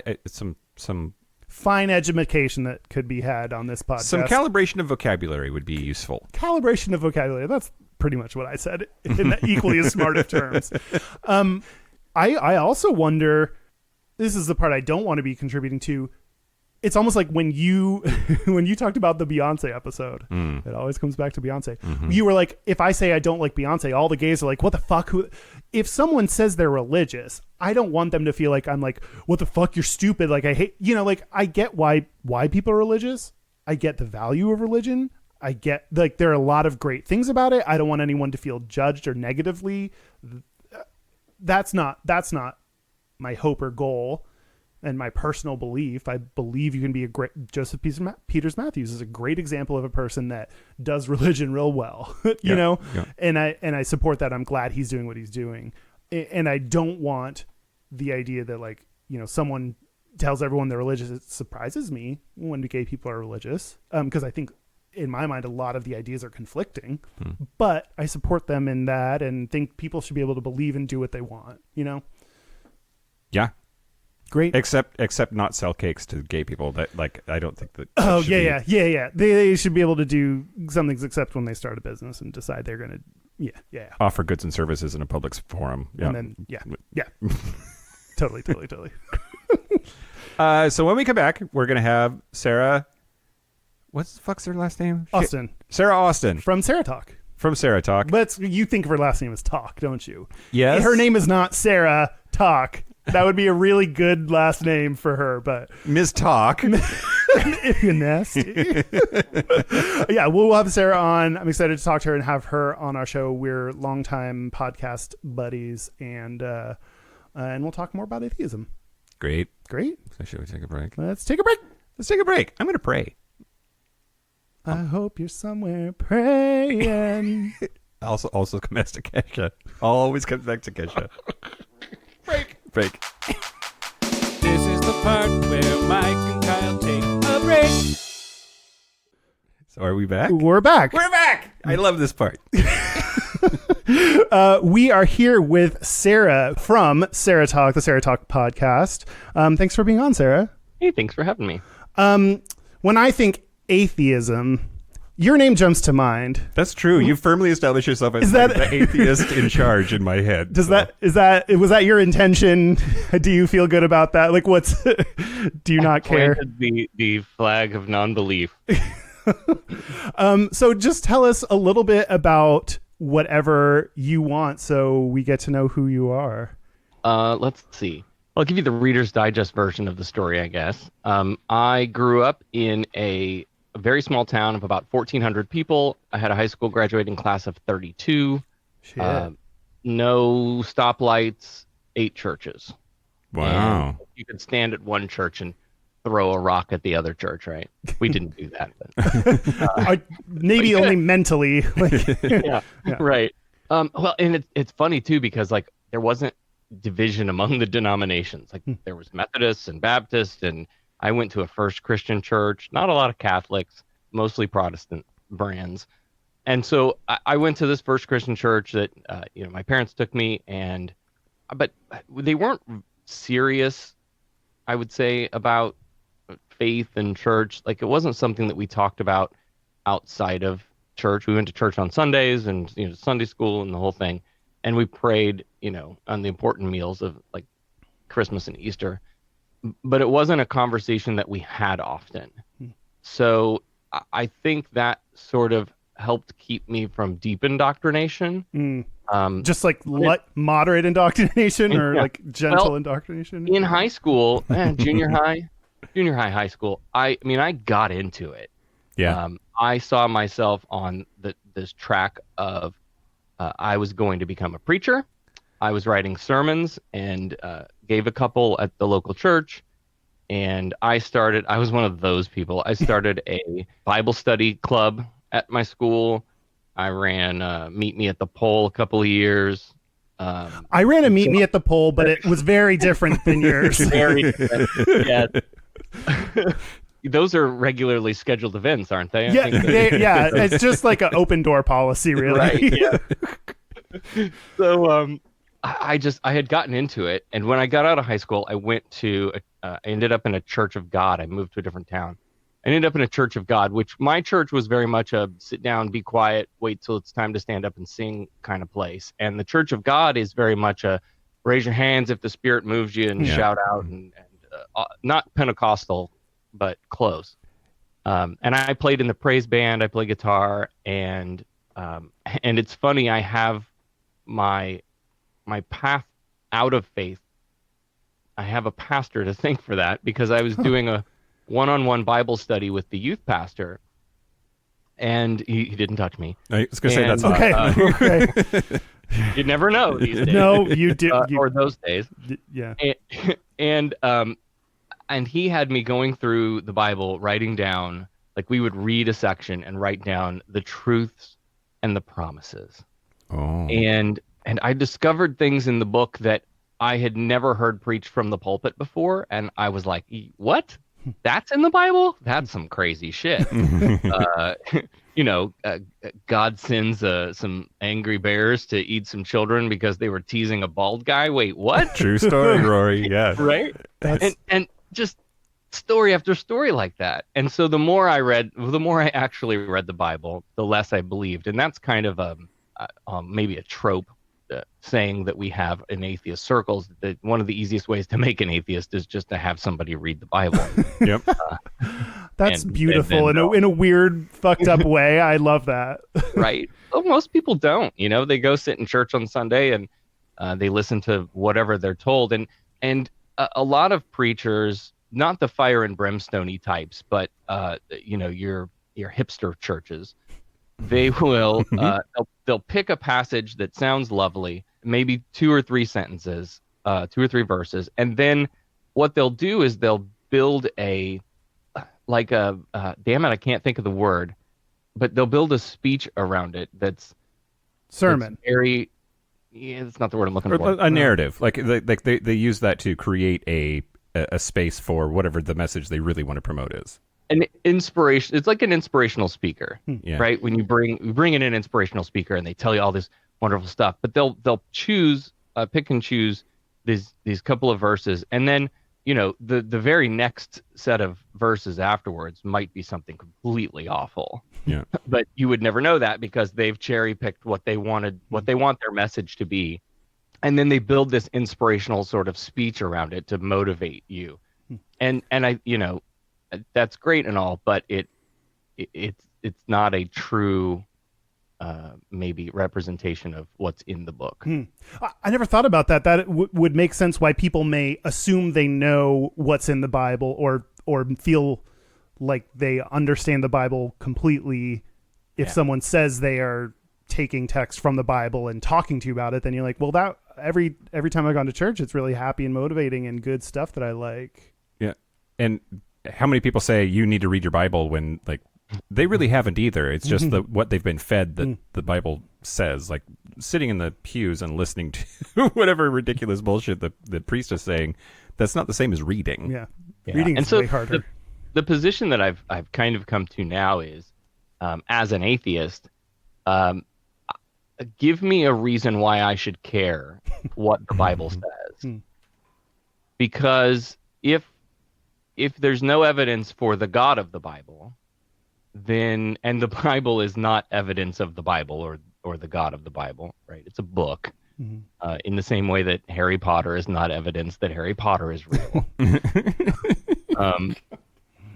some fine education that could be had on this podcast. Some calibration of vocabulary would be useful. Calibration of vocabulary. That's pretty much what I said in equally as smart of terms. I also wonder, this is the part I don't want to be contributing to. It's almost like when you talked about the Beyonce episode, it always comes back to Beyonce. Mm-hmm. You were like, if I say I don't like Beyonce, all the gays are like, what the fuck? If someone says they're religious, I don't want them to feel like I'm like, what the fuck? You're stupid. Like I hate, like I get why people are religious. I get the value of religion. I get like there are a lot of great things about it. I don't want anyone to feel judged or negatively. That's not my hope or goal. And my personal belief, I believe you can be a great. Joseph Peters Matthews is a great example of a person that does religion real well, you know. Yeah. And I support that. I'm glad he's doing what he's doing, and I don't want the idea that like someone tells everyone they're religious. It surprises me when gay people are religious, because I think in my mind a lot of the ideas are conflicting, but I support them in that and think people should be able to believe and do what they want. Yeah. Great. Except not sell cakes to gay people. That like I don't think that. Oh yeah. They should be able to do some things except when they start a business and decide they're gonna offer goods and services in a public forum. Yeah. And then totally. So when we come back, we're gonna have Sarah. What the fuck's her last name? Austin. Sarah Austin from SarahTalk. From SarahTalk. But you think of her last name as Talk, don't you? Yes. Her name is not Sarah Talk. That would be a really good last name for her, but Ms. Talk. If you're nasty. Yeah, we'll have Sarah on. I'm excited to talk to her and have her on our show. We're longtime podcast buddies, and we'll talk more about atheism. Great. So should we take a break? Let's take a break. I'm going to pray. I hope you're somewhere praying. Also comes back to Kesha. Always comes back to Kesha. Break. This is the part where Mike and Kyle take a break. So are we back? We're back. I love this part. We are here with Sarah from SarahTalk, the SarahTalk podcast. Thanks for being on, Sarah. Hey, thanks for having me. When I think atheism, your name jumps to mind. That's true. You firmly established yourself as the atheist in charge in my head. Was that your intention? Do you feel good about that? Like, do you not care? The flag of non-belief. So just tell us a little bit about whatever you want so we get to know who you are. Let's see. I'll give you the Reader's Digest version of the story, I guess. I grew up in a very small town of about 1,400 people. I had a high school graduating class of 32. Shit. No stoplights, 8 churches. Wow. And you could stand at one church and throw a rock at the other church, right? We didn't do that. But, maybe only mentally. yeah, right. Well, and it's funny too, because like there wasn't division among the denominations. Like there was Methodists and Baptists, and I went to a First Christian church, not a lot of Catholics, mostly Protestant brands. And so I went to this First Christian church that, my parents took me, but they weren't serious, I would say, about faith and church. Like it wasn't something that we talked about outside of church. We went to church on Sundays and, Sunday school and the whole thing. And we prayed, on the important meals of like Christmas and Easter. But it wasn't a conversation that we had often. So I think that sort of helped keep me from deep indoctrination. Just like moderate indoctrination or like gentle indoctrination? In high school, junior high, high school, I got into it. Yeah. I saw myself on this track of I was going to become a preacher. I was writing sermons and gave a couple at the local church. And I was one of those people. I started a Bible study club at my school. I ran Meet Me at the Pole a couple of years. I ran a Meet Me at the Pole, but it was very different than yours. Very different. Yeah. Those are regularly scheduled events, aren't they? Yeah, it's just like an open door policy, really. Right, yeah. So I had gotten into it, and when I got out of high school, I ended up in a Church of God. I moved to a different town. I ended up in a Church of God, which my church was very much a sit down, be quiet, wait till it's time to stand up and sing kind of place. And the Church of God is very much a raise your hands if the Spirit moves you and shout out, and not Pentecostal, but close. And I played in the praise band. I play guitar, and it's funny. I have my path out of faith. I have a pastor to thank for that, because I was doing a one-on-one Bible study with the youth pastor, and he didn't touch me. I was going to say that's okay. Okay. You never know these days. No, you do. Or those days. Yeah. And he had me going through the Bible, writing down, like we would read a section and write down the truths and the promises. Oh. And I discovered things in the book that I had never heard preached from the pulpit before, and I was like, what? That's in the Bible? That's some crazy shit. God sends some angry bears to eat some children because they were teasing a bald guy. Wait, what? True story, Rory. Yeah. Right? And just story after story like that. And so the more I actually read the Bible, the less I believed. And that's kind of maybe a trope saying that we have in atheist circles, that one of the easiest ways to make an atheist is just to have somebody read the Bible. Yep. That's beautiful in a weird, fucked up way. I love that. Right. Well, most people don't. They go sit in church on Sunday and they listen to whatever they're told. And a lot of preachers, not the fire and brimstone-y types, but your hipster churches, they will they'll pick a passage that sounds lovely, maybe 2 or 3 sentences, 2 or 3 verses, and then what they'll do is they'll build damn it, I can't think of the word, but they'll build a speech around it that's sermon. That's not the word I'm looking for. A narrative, like they use that to create a space for whatever the message they really want to promote is. An inspiration. It's like an inspirational speaker, right? When you bring in an inspirational speaker and they tell you all this wonderful stuff, but they'll pick and choose these couple of verses, and then the very next set of verses afterwards might be something completely awful. Yeah. But you would never know that because they've cherry picked what they want their message to be, and then they build this inspirational sort of speech around it to motivate you, and I that's great and all, but it's not a true maybe representation of what's in the book. I never thought about that. That would make sense why people may assume they know what's in the Bible or feel like they understand the Bible completely. If someone says they are taking text from the Bible and talking to you about it, then you're like, well, that every time I've gone to church, it's really happy and motivating and good stuff that I like. Yeah. And how many people say you need to read your Bible when like they really haven't either. It's just what they've been fed that the Bible says, like sitting in the pews and listening to whatever ridiculous bullshit the priest is saying. That's not the same as reading. Yeah. Reading is way harder. The position that I've kind of come to now is, as an atheist, give me a reason why I should care what the Bible says. Because if there's no evidence for the God of the Bible, then, and the Bible is not evidence of the Bible or the God of the Bible, right? It's a book. In the same way that Harry Potter is not evidence that Harry Potter is real.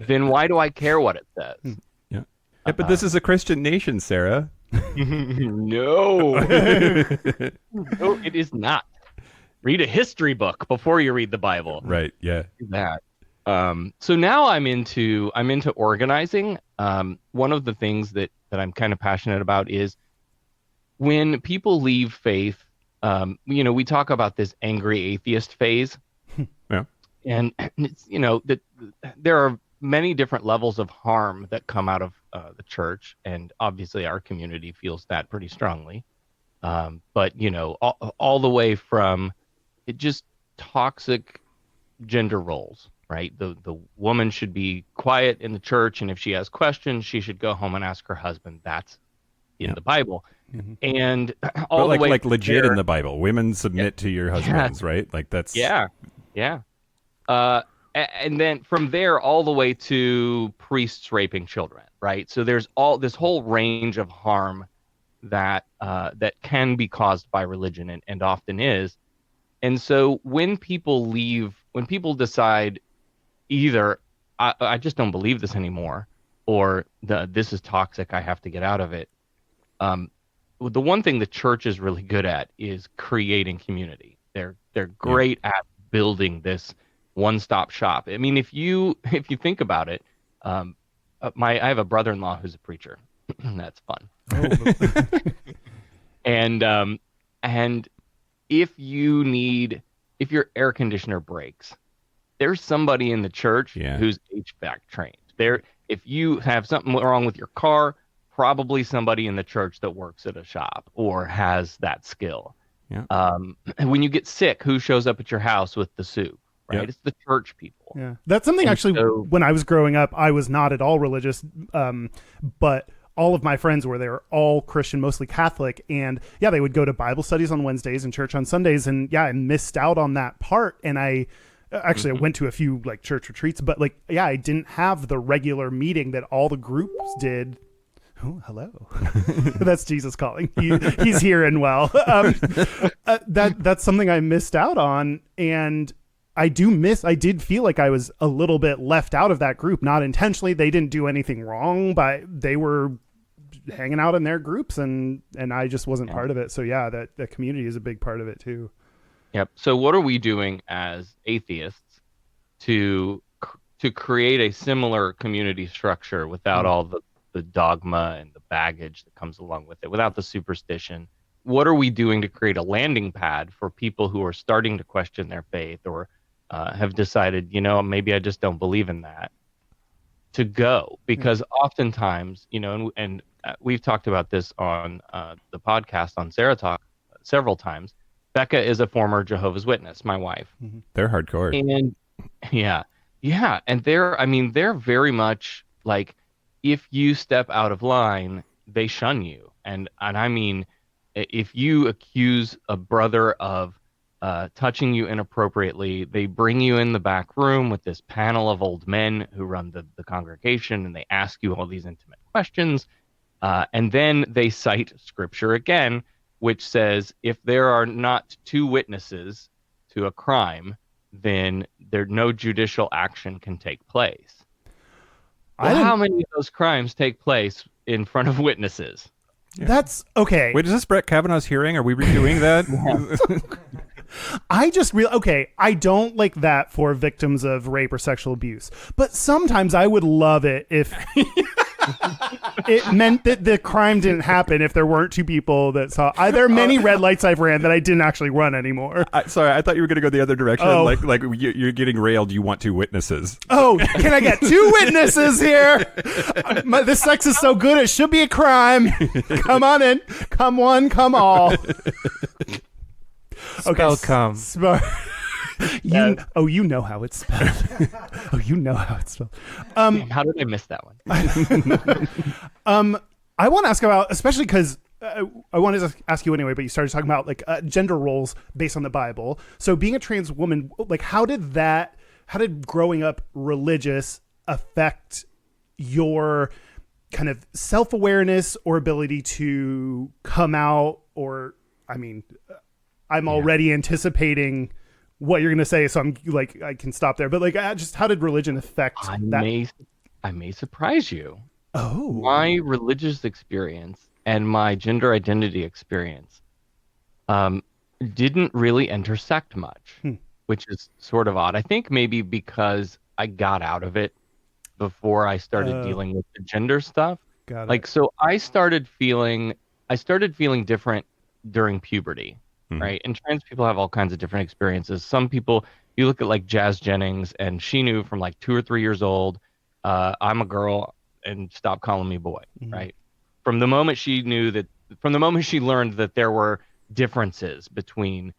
Then why do I care what it says? Yeah, but this is a Christian nation, Sarah. No. No, it is not. Read a history book before you read the Bible. Right, yeah. Do that. So now I'm into organizing. One of the things that I'm kind of passionate about is when people leave faith. We talk about this angry atheist phase. Yeah. And it's, that there are many different levels of harm that come out of the church, and obviously our community feels that pretty strongly. But all the way from it just toxic gender roles, right? The woman should be quiet in the church, and if she has questions, she should go home and ask her husband. That's in the Bible. And all the way like legit there, in the Bible, women submit to your husbands, right? Like that's yeah. And then from there all the way to priests raping children, right? So there's all this whole range of harm that can be caused by religion and often is. And so when people decide either I just don't believe this anymore, or this is toxic, I have to get out of it. The one thing the church is really good at is creating community. They're great at building this one-stop shop. I mean, if you think about it, I have a brother-in-law who's a preacher. That's fun. And if your air conditioner breaks, there's somebody in the church who's HVAC trained. If you have something wrong with your car, probably somebody in the church that works at a shop or has that skill. Yeah. When you get sick, who shows up at your house with the soup? Right, it's the church people. Yeah, that's something. And actually, when I was growing up, I was not at all religious, but all of my friends were. They were all Christian, mostly Catholic, and they would go to Bible studies on Wednesdays and church on Sundays. And I missed out on that part. And I went to a few like church retreats, but I didn't have the regular meeting that all the groups did. Oh, hello. That's Jesus calling. He's here and well. That's something I missed out on. And I did feel like I was a little bit left out of that group, not intentionally. They didn't do anything wrong, but they were hanging out in their groups and I just wasn't part of it. So that community is a big part of it too. Yep. So what are we doing as atheists to create a similar community structure without all the dogma and the baggage that comes along with it, without the superstition? What are we doing to create a landing pad for people who are starting to question their faith or have decided, maybe I just don't believe in that, to go? Because oftentimes, and we've talked about this on the podcast on SarahTalk several times. Becca is a former Jehovah's Witness, my wife. They're hardcore. And and they're very much like, if you step out of line, they shun you. And I mean, if you accuse a brother of touching you inappropriately, they bring you in the back room with this panel of old men who run the congregation, and they ask you all these intimate questions. And then they cite scripture again, which says if there are not two witnesses to a crime, then no judicial action can take place. Well, how many of those crimes take place in front of witnesses? Yeah. That's okay. Wait, is this Brett Kavanaugh's hearing? Are we redoing that? I don't like that for victims of rape or sexual abuse, but sometimes I would love it if It meant that the crime didn't happen if there weren't two people that saw. There are many red lights I've ran that I didn't actually run anymore. Sorry, I thought you were going to go the other direction. Oh. Like you're getting railed. You want two witnesses. Oh, can I get two witnesses here? This sex is so good, it should be a crime. Come on in. Come one, come all. Spell come. You know how it's spelled. You know how it's spelled. How did I miss that one? I want to ask about, especially because I wanted to ask you anyway, but you started talking about like gender roles based on the Bible. So being a trans woman, like how did growing up religious affect your kind of self-awareness or ability to come out? Or, I mean, I'm already anticipating what you're going to say, so I'm like, I can stop there. But like, just how did religion affect that? I may surprise you. Oh, My religious experience and my gender identity experience didn't really intersect much, which is sort of odd. I think maybe because I got out of it before I started dealing with the gender stuff. got it. Like, so I started feeling different during puberty. Right. And trans people have all kinds of different experiences. Some people, you look at like Jazz Jennings, and she knew from like 2 or 3 years old, I'm a girl and stop calling me boy. Right. From the moment she learned that there were differences between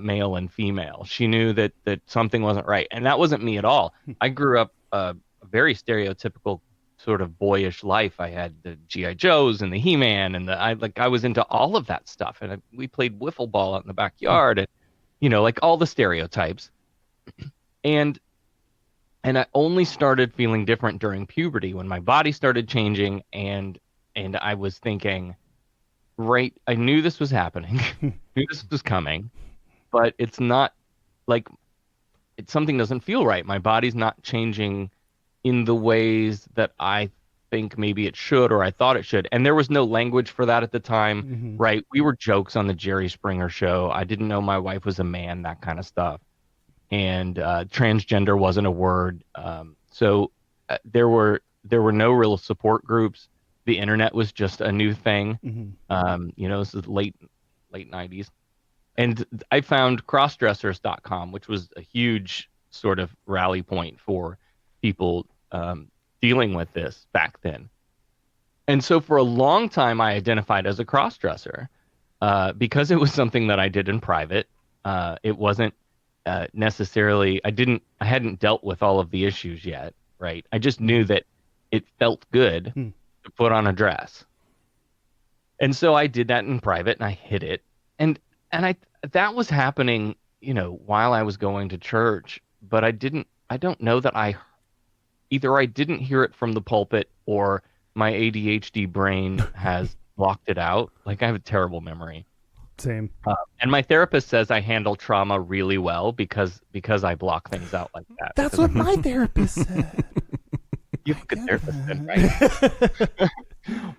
male and female, she knew that something wasn't right. And that wasn't me at all. I grew up a very stereotypical sort of boyish life. I had the G.I. Joes and the He-Man, and I was into all of that stuff, and we played wiffle ball out in the backyard, and like all the stereotypes. And I only started feeling different during puberty when my body started changing, and I was thinking, right, I knew this was happening, knew this was coming, but it's not like something doesn't feel right. My body's not changing in the ways that I think maybe it should, or I thought it should. And there was no language for that at the time, right? We were jokes on the Jerry Springer show. I didn't know my wife was a man, that kind of stuff. And transgender wasn't a word. So there were no real support groups. The internet was just a new thing. This is late 90s. And I found crossdressers.com, which was a huge sort of rally point for people dealing with this back then. And so for a long time, I identified as a crossdresser because it was something that I did in private. It wasn't necessarily, I hadn't dealt with all of the issues yet, right? I just knew that it felt good to put on a dress. And so I did that in private, and I hid it. And that was happening, while I was going to church, but I don't know that either I didn't hear it from the pulpit, or my ADHD brain has blocked it out. Like, I have a terrible memory. Same. And my therapist says I handle trauma really well because I block things out like that. That's what my therapist said. You have a good therapist then, right?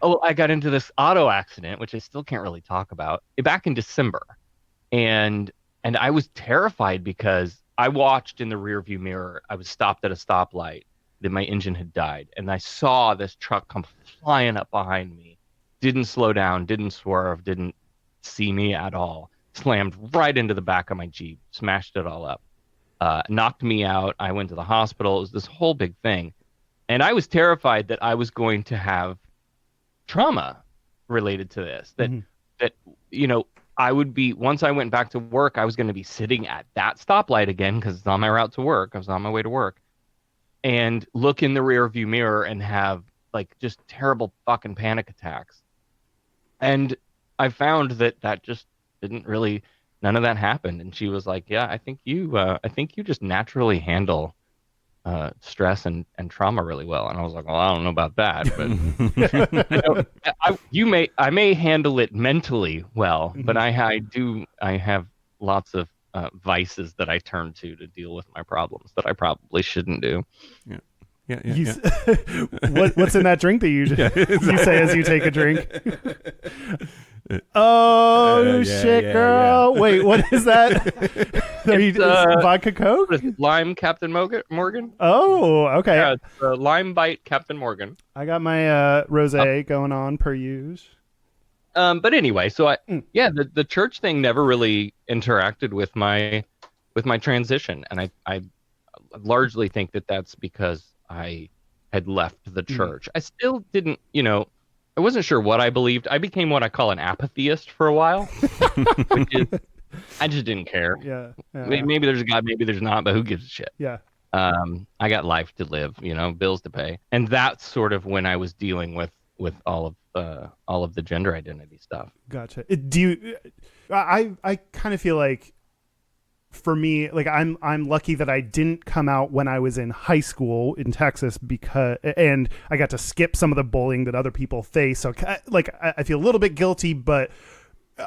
Oh, I got into this auto accident, which I still can't really talk about, back in December. And I was terrified because I watched in the rearview mirror. I was stopped at a stoplight. That my engine had died, and I saw this truck come flying up behind me. Didn't slow down, didn't swerve, didn't see me at all. Slammed right into the back of my Jeep, smashed it all up, knocked me out. I went to the hospital. It was this whole big thing, and I was terrified that I was going to have trauma related to this. That I would be, once I went back to work, I was going to be sitting at that stoplight again because it's on my route to work. I was on my way to work. And look in the rearview mirror and have like just terrible fucking panic attacks. And I found that just didn't really, none of that happened. And she was like, yeah, I think you just naturally handle stress and trauma really well. And I was like, well, I don't know about that, but I may handle it mentally well, but I have lots of vices that I turn to deal with my problems that I probably shouldn't do. Yeah. What's in that drink that you say as you take a drink? Oh, Yeah, shit, yeah, girl. yeah. Wait, what is that? It's, Vodka Coke? What is it, Lime Captain Morgan? Oh, okay. Yeah, it's Lime Bite Captain Morgan. I got my rosé going on per use. But anyway, so the church thing never really interacted with my transition, and I largely think that that's because I had left the church. I still didn't, I wasn't sure what I believed. I became what I call an atheist for a while, which is I just didn't care. Yeah. Maybe there's a God, maybe there's not, but who gives a shit? Yeah. I got life to live, bills to pay, and that's sort of when I was dealing with all of the gender identity stuff. Gotcha. Do you? I kind of feel like, for me, like I'm lucky that I didn't come out when I was in high school in Texas and I got to skip some of the bullying that other people face. So like I feel a little bit guilty, but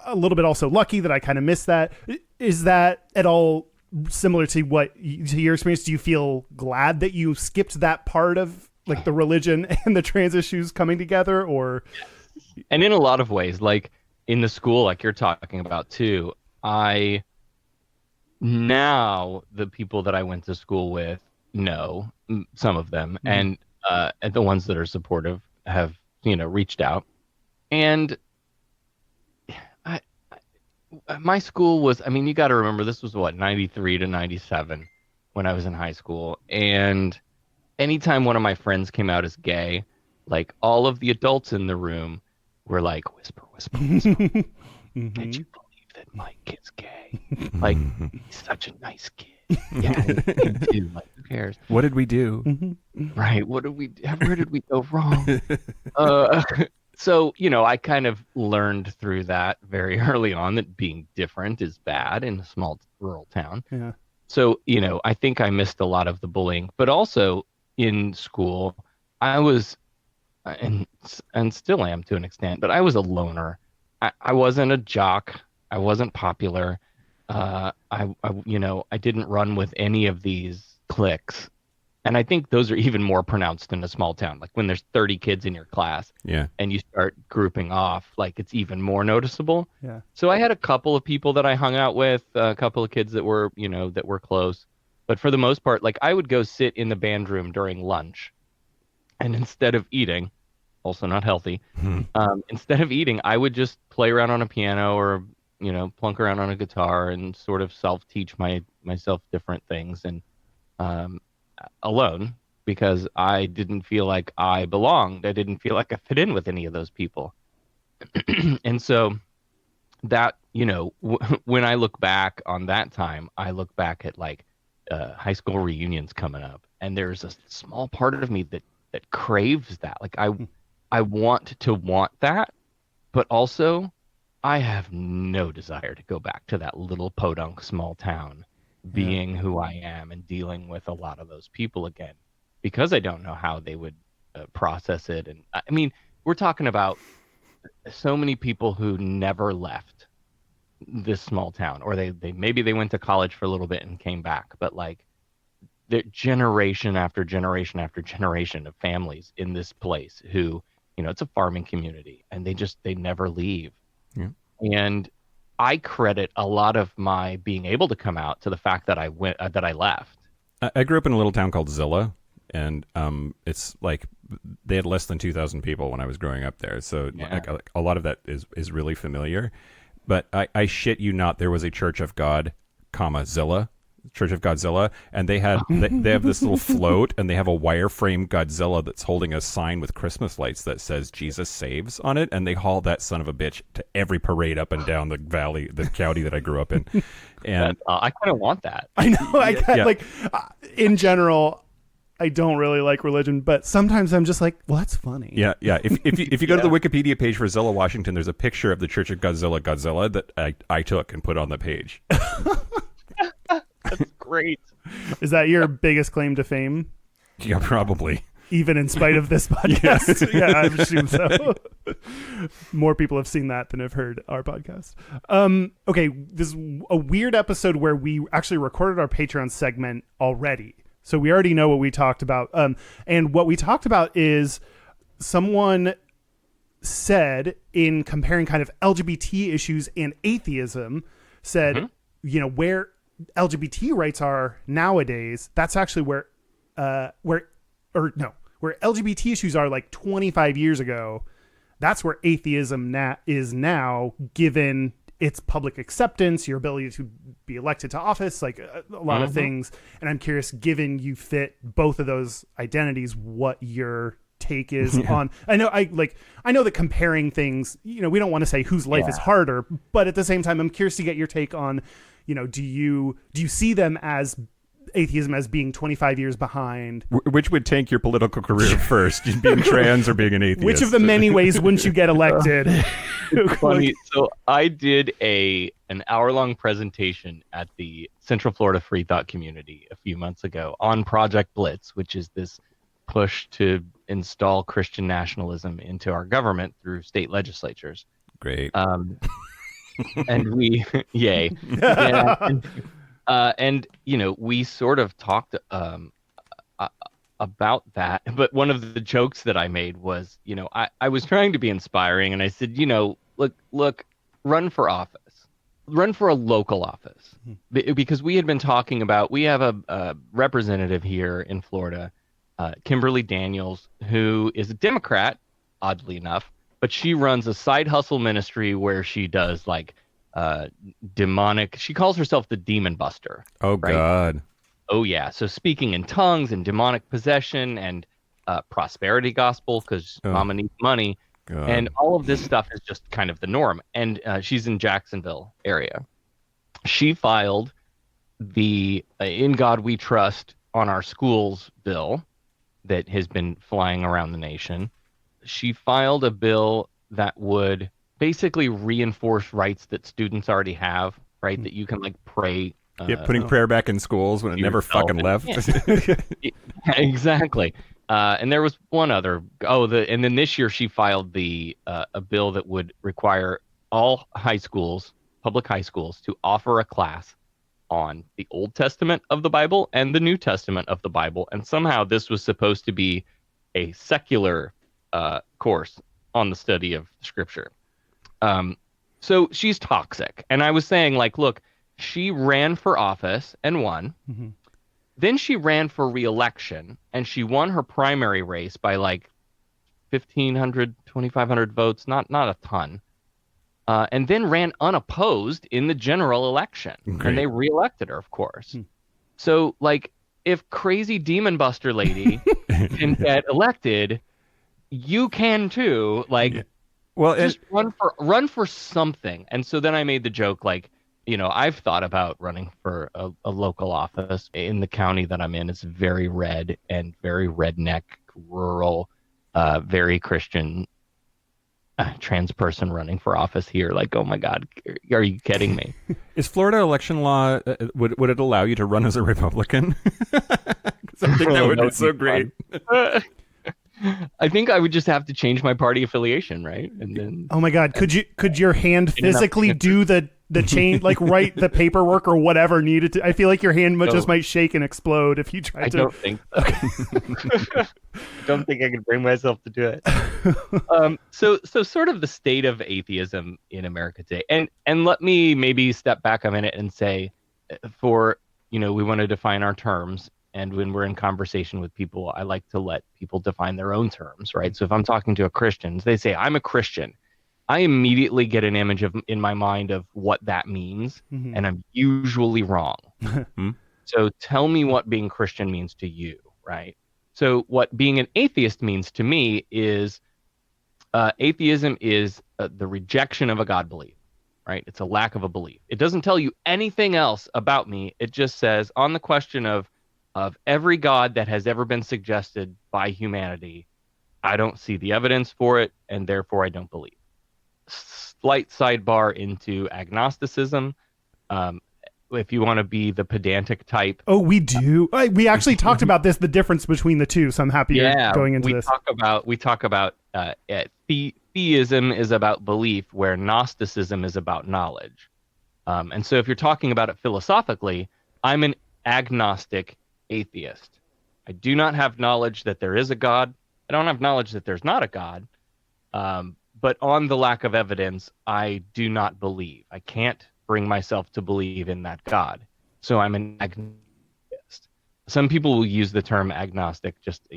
a little bit also lucky that I kind of missed that. Is that at all similar to to your experience? Do you feel glad that you skipped that part of like the religion and the trans issues coming together, or? And in a lot of ways, like in the school, like you're talking about too, now the people that I went to school with know some of them, and the ones that are supportive have reached out, and my school was, you got to remember, this was 93 to 97 when I was in high school, and anytime one of my friends came out as gay, like all of the adults in the room were like, whisper, whisper, whisper. Did you believe that Mike is gay? Like, he's such a nice kid. Yeah, he too. Like, who cares? What did we do? Right. What did we? Where did we go wrong? So, I kind of learned through that very early on that being different is bad in a small rural town. Yeah. So, I think I missed a lot of the bullying, but also in school, I was, and still am to an extent, but I was a loner. I wasn't a jock. I wasn't popular. I didn't run with any of these cliques. And I think those are even more pronounced in a small town. Like when there's 30 kids in your class, and you start grouping off, like it's even more noticeable. Yeah. So I had a couple of people that I hung out with, a couple of kids that were, that were close. But for the most part, like I would go sit in the band room during lunch, and instead of eating, also not healthy, instead of eating, I would just play around on a piano or, plunk around on a guitar and sort of self-teach myself different things, and alone, because I didn't feel like I belonged. I didn't feel like I fit in with any of those people. And so that, when I look back on that time, I look back at like high school reunions coming up, and there's a small part of me that craves that. Like I want that, but also I have no desire to go back to that little podunk small town being who I am and dealing with a lot of those people again, because I don't know how they would process it. And I mean, we're talking about so many people who never left this small town, or they maybe they went to college for a little bit and came back, but like there generation after generation after generation of families in this place who, it's a farming community, and they never leave. Yeah. And I credit a lot of my being able to come out to the fact that I left. I grew up in a little town called Zilla, and it's like they had less than 2,000 people when I was growing up there. So like a lot of that is really familiar. But I shit you not, there was a Church of God, Zilla, Church of Godzilla, and they have this little float, and they have a wireframe Godzilla that's holding a sign with Christmas lights that says Jesus saves on it, and they haul that son of a bitch to every parade up and down the county that I grew up in. And I kind of want that. I know. In general, I don't really like religion, but sometimes I'm just like, well, that's funny. Yeah. If you go to the Wikipedia page for Zilla, Washington, there's a picture of the Church of Godzilla that I took and put on the page. That's great. Is that your biggest claim to fame? Yeah, probably. Even in spite of this podcast? Yeah, I assume so. More people have seen that than have heard our podcast. Okay, this is a weird episode where we actually recorded our Patreon segment already. So we already know what we talked about. And what we talked about is someone said, in comparing kind of LGBT issues and atheism, said, you know, where LGBT rights are nowadays, that's actually where LGBT issues are like 25 years ago. That's where atheism is now, given its public acceptance, your ability to be elected to office, like a lot of things. And I'm curious, given you fit both of those identities, what your take is on. I know that comparing things, you know, we don't want to say whose life is harder, but at the same time, I'm curious to get your take on, you know, do you see them as atheism as being 25 years behind? Which would tank your political career first, being trans or being an atheist? Which of the many ways wouldn't you get elected? It's funny. So I did an hour-long presentation at the Central Florida Free Thought community a few months ago on Project Blitz, which is this push to install Christian nationalism into our government through state legislatures. Great. And we, yay. Yeah. And, you know, we sort of talked about that. But one of the jokes that I made was, you know, I was trying to be inspiring. And I said, you know, look, run for office. Run for a local office. Because we had been talking about, we have a representative here in Florida, Kimberly Daniels, who is a Democrat, oddly enough. But she runs a side hustle ministry where she does like demonic. She calls herself the Demon Buster. Oh, right? God. Oh, yeah. So speaking in tongues and demonic possession and prosperity gospel, because mama needs money. God. And all of this stuff is just kind of the norm. And she's in Jacksonville area. She filed the In God We Trust on Our Schools bill that has been flying around the nation. She filed a bill that would basically reinforce rights that students already have, right? That you can like pray. Putting prayer back in schools when it never fucking left. Yeah, exactly. And there was one other. And then this year she filed a bill that would require all high schools, public high schools, to offer a class on the Old Testament of the Bible and the New Testament of the Bible. And somehow this was supposed to be a secular course on the study of Scripture. So she's toxic. And I was saying, like, look, she ran for office and won. Mm-hmm. Then she ran for re-election and she won her primary race by like 1,500, 2,500 votes, not a ton. And then ran unopposed in the general election. Great. And they re-elected her, of course. So, like, if crazy Demon Buster lady can get elected, you can too. Like, just run for something. And so then I made the joke, like, you know, I've thought about running for a local office in the county that I'm in. It's very red and very redneck, rural, very Christian. Trans person running for office here, like, oh my God, are you kidding me? Is Florida election law, would it allow you to run as a Republican? I think that would be so great. I think I would just have to change my party affiliation, right? And then, oh my God, could your hand physically do the change, like write the paperwork or whatever needed to? I feel like your hand just might shake and explode if you tried to. I don't think so. Okay. Don't think I can bring myself to do it. So sort of the state of atheism in America today. And let me maybe step back a minute and say, we want to define our terms. And when we're in conversation with people, I like to let people define their own terms, right? So if I'm talking to a Christian, they say, I'm a Christian. I immediately get an image in my mind of what that means, and I'm usually wrong. So tell me what being Christian means to you, right? So what being an atheist means to me is atheism is the rejection of a God belief, right? It's a lack of a belief. It doesn't tell you anything else about me. It just says on the question of every God that has ever been suggested by humanity, I don't see the evidence for it, and therefore I don't believe. Slight sidebar into agnosticism. If you want to be the pedantic type. Oh, we do. We actually talked about this, the difference between the two. So I'm happy you're going into this. We talk about theism is about belief, where Gnosticism is about knowledge. And so if you're talking about it philosophically, I'm an agnostic atheist. I do not have knowledge that there is a God. I don't have knowledge that there's not a God. but on the lack of evidence, I do not believe. I can't bring myself to believe in that God. So I'm an agnostic. Some people will use the term agnostic just,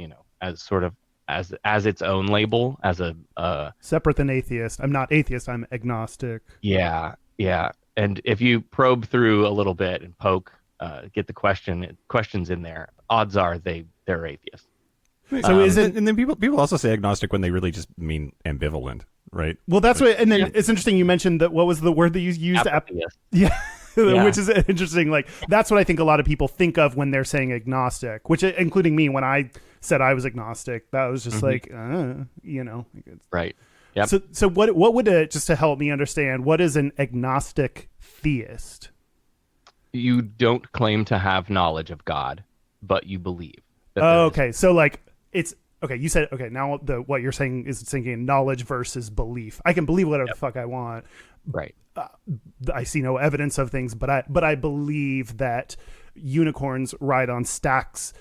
as sort of as its own label, as a separate than atheist. I'm not atheist, I'm agnostic. Yeah. And if you probe through a little bit and poke, get the questions in there, odds are they're atheists. So is it? And then people also say agnostic when they really just mean ambivalent, right? Well, that's what. And then it's interesting you mentioned that. What was the word that you used? Yeah. Which is interesting. Like, that's what I think a lot of people think of when they're saying agnostic, which, including me, when I said I was agnostic, that was just like, Right. Yep. So what would just to help me understand, what is an agnostic theist? You don't claim to have knowledge of God, but you believe. Okay. So like it's okay. You said okay. Now what you're saying is thinking knowledge versus belief. I can believe whatever the fuck I want. Right. I see no evidence of things, but I believe that unicorns ride on stacks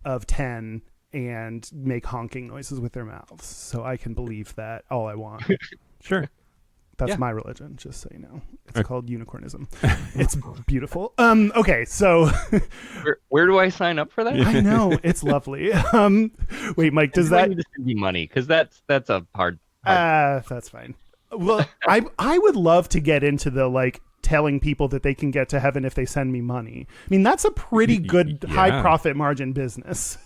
of 10 and make honking noises with their mouths. So I can believe that all I want. Sure. That's my religion, just so you know. It's called unicornism. It's beautiful. Okay, so where do I sign up for that? I know, it's lovely. Wait, Mike, does that need to send me money? Because that's a hard. That's fine. Well, I would love to get into the like telling people that they can get to heaven if they send me money. I mean, that's a pretty good high profit margin business.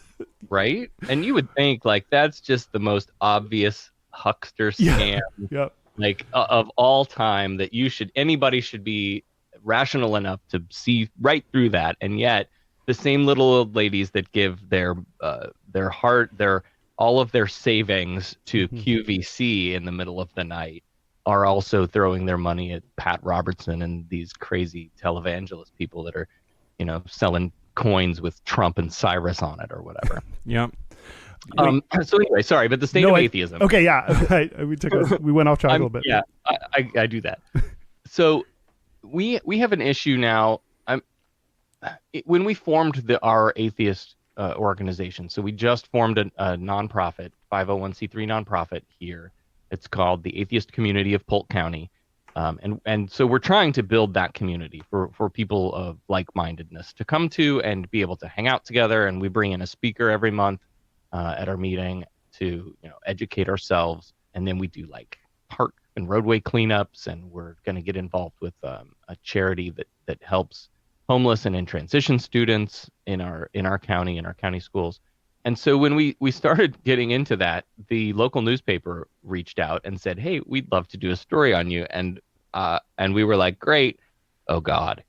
Right? And you would think like that's just the most obvious huckster scam. Yep. Like of all time that anybody should be rational enough to see right through that. And yet the same little old ladies that give their all of their savings to QVC in the middle of the night are also throwing their money at Pat Robertson and these crazy televangelist people that are, selling coins with Trump and Cyrus on it or whatever. Yep. So anyway, sorry, but the state of atheism. Okay, yeah, we went off track a little bit. Yeah, I do that. So we have an issue now. When we formed our atheist organization, so we just formed a nonprofit, 501c3 nonprofit here. It's called the Atheist Community of Polk County, and so we're trying to build that community for people of like-mindedness to come to and be able to hang out together. And we bring in a speaker every month at our meeting to educate ourselves, and then we do like park and roadway cleanups, and we're going to get involved with a charity that helps homeless and in transition students in our county, in our county schools. And so when we started getting into that, the local newspaper reached out and said, "Hey, we'd love to do a story on you." And we were like, "Great, oh God."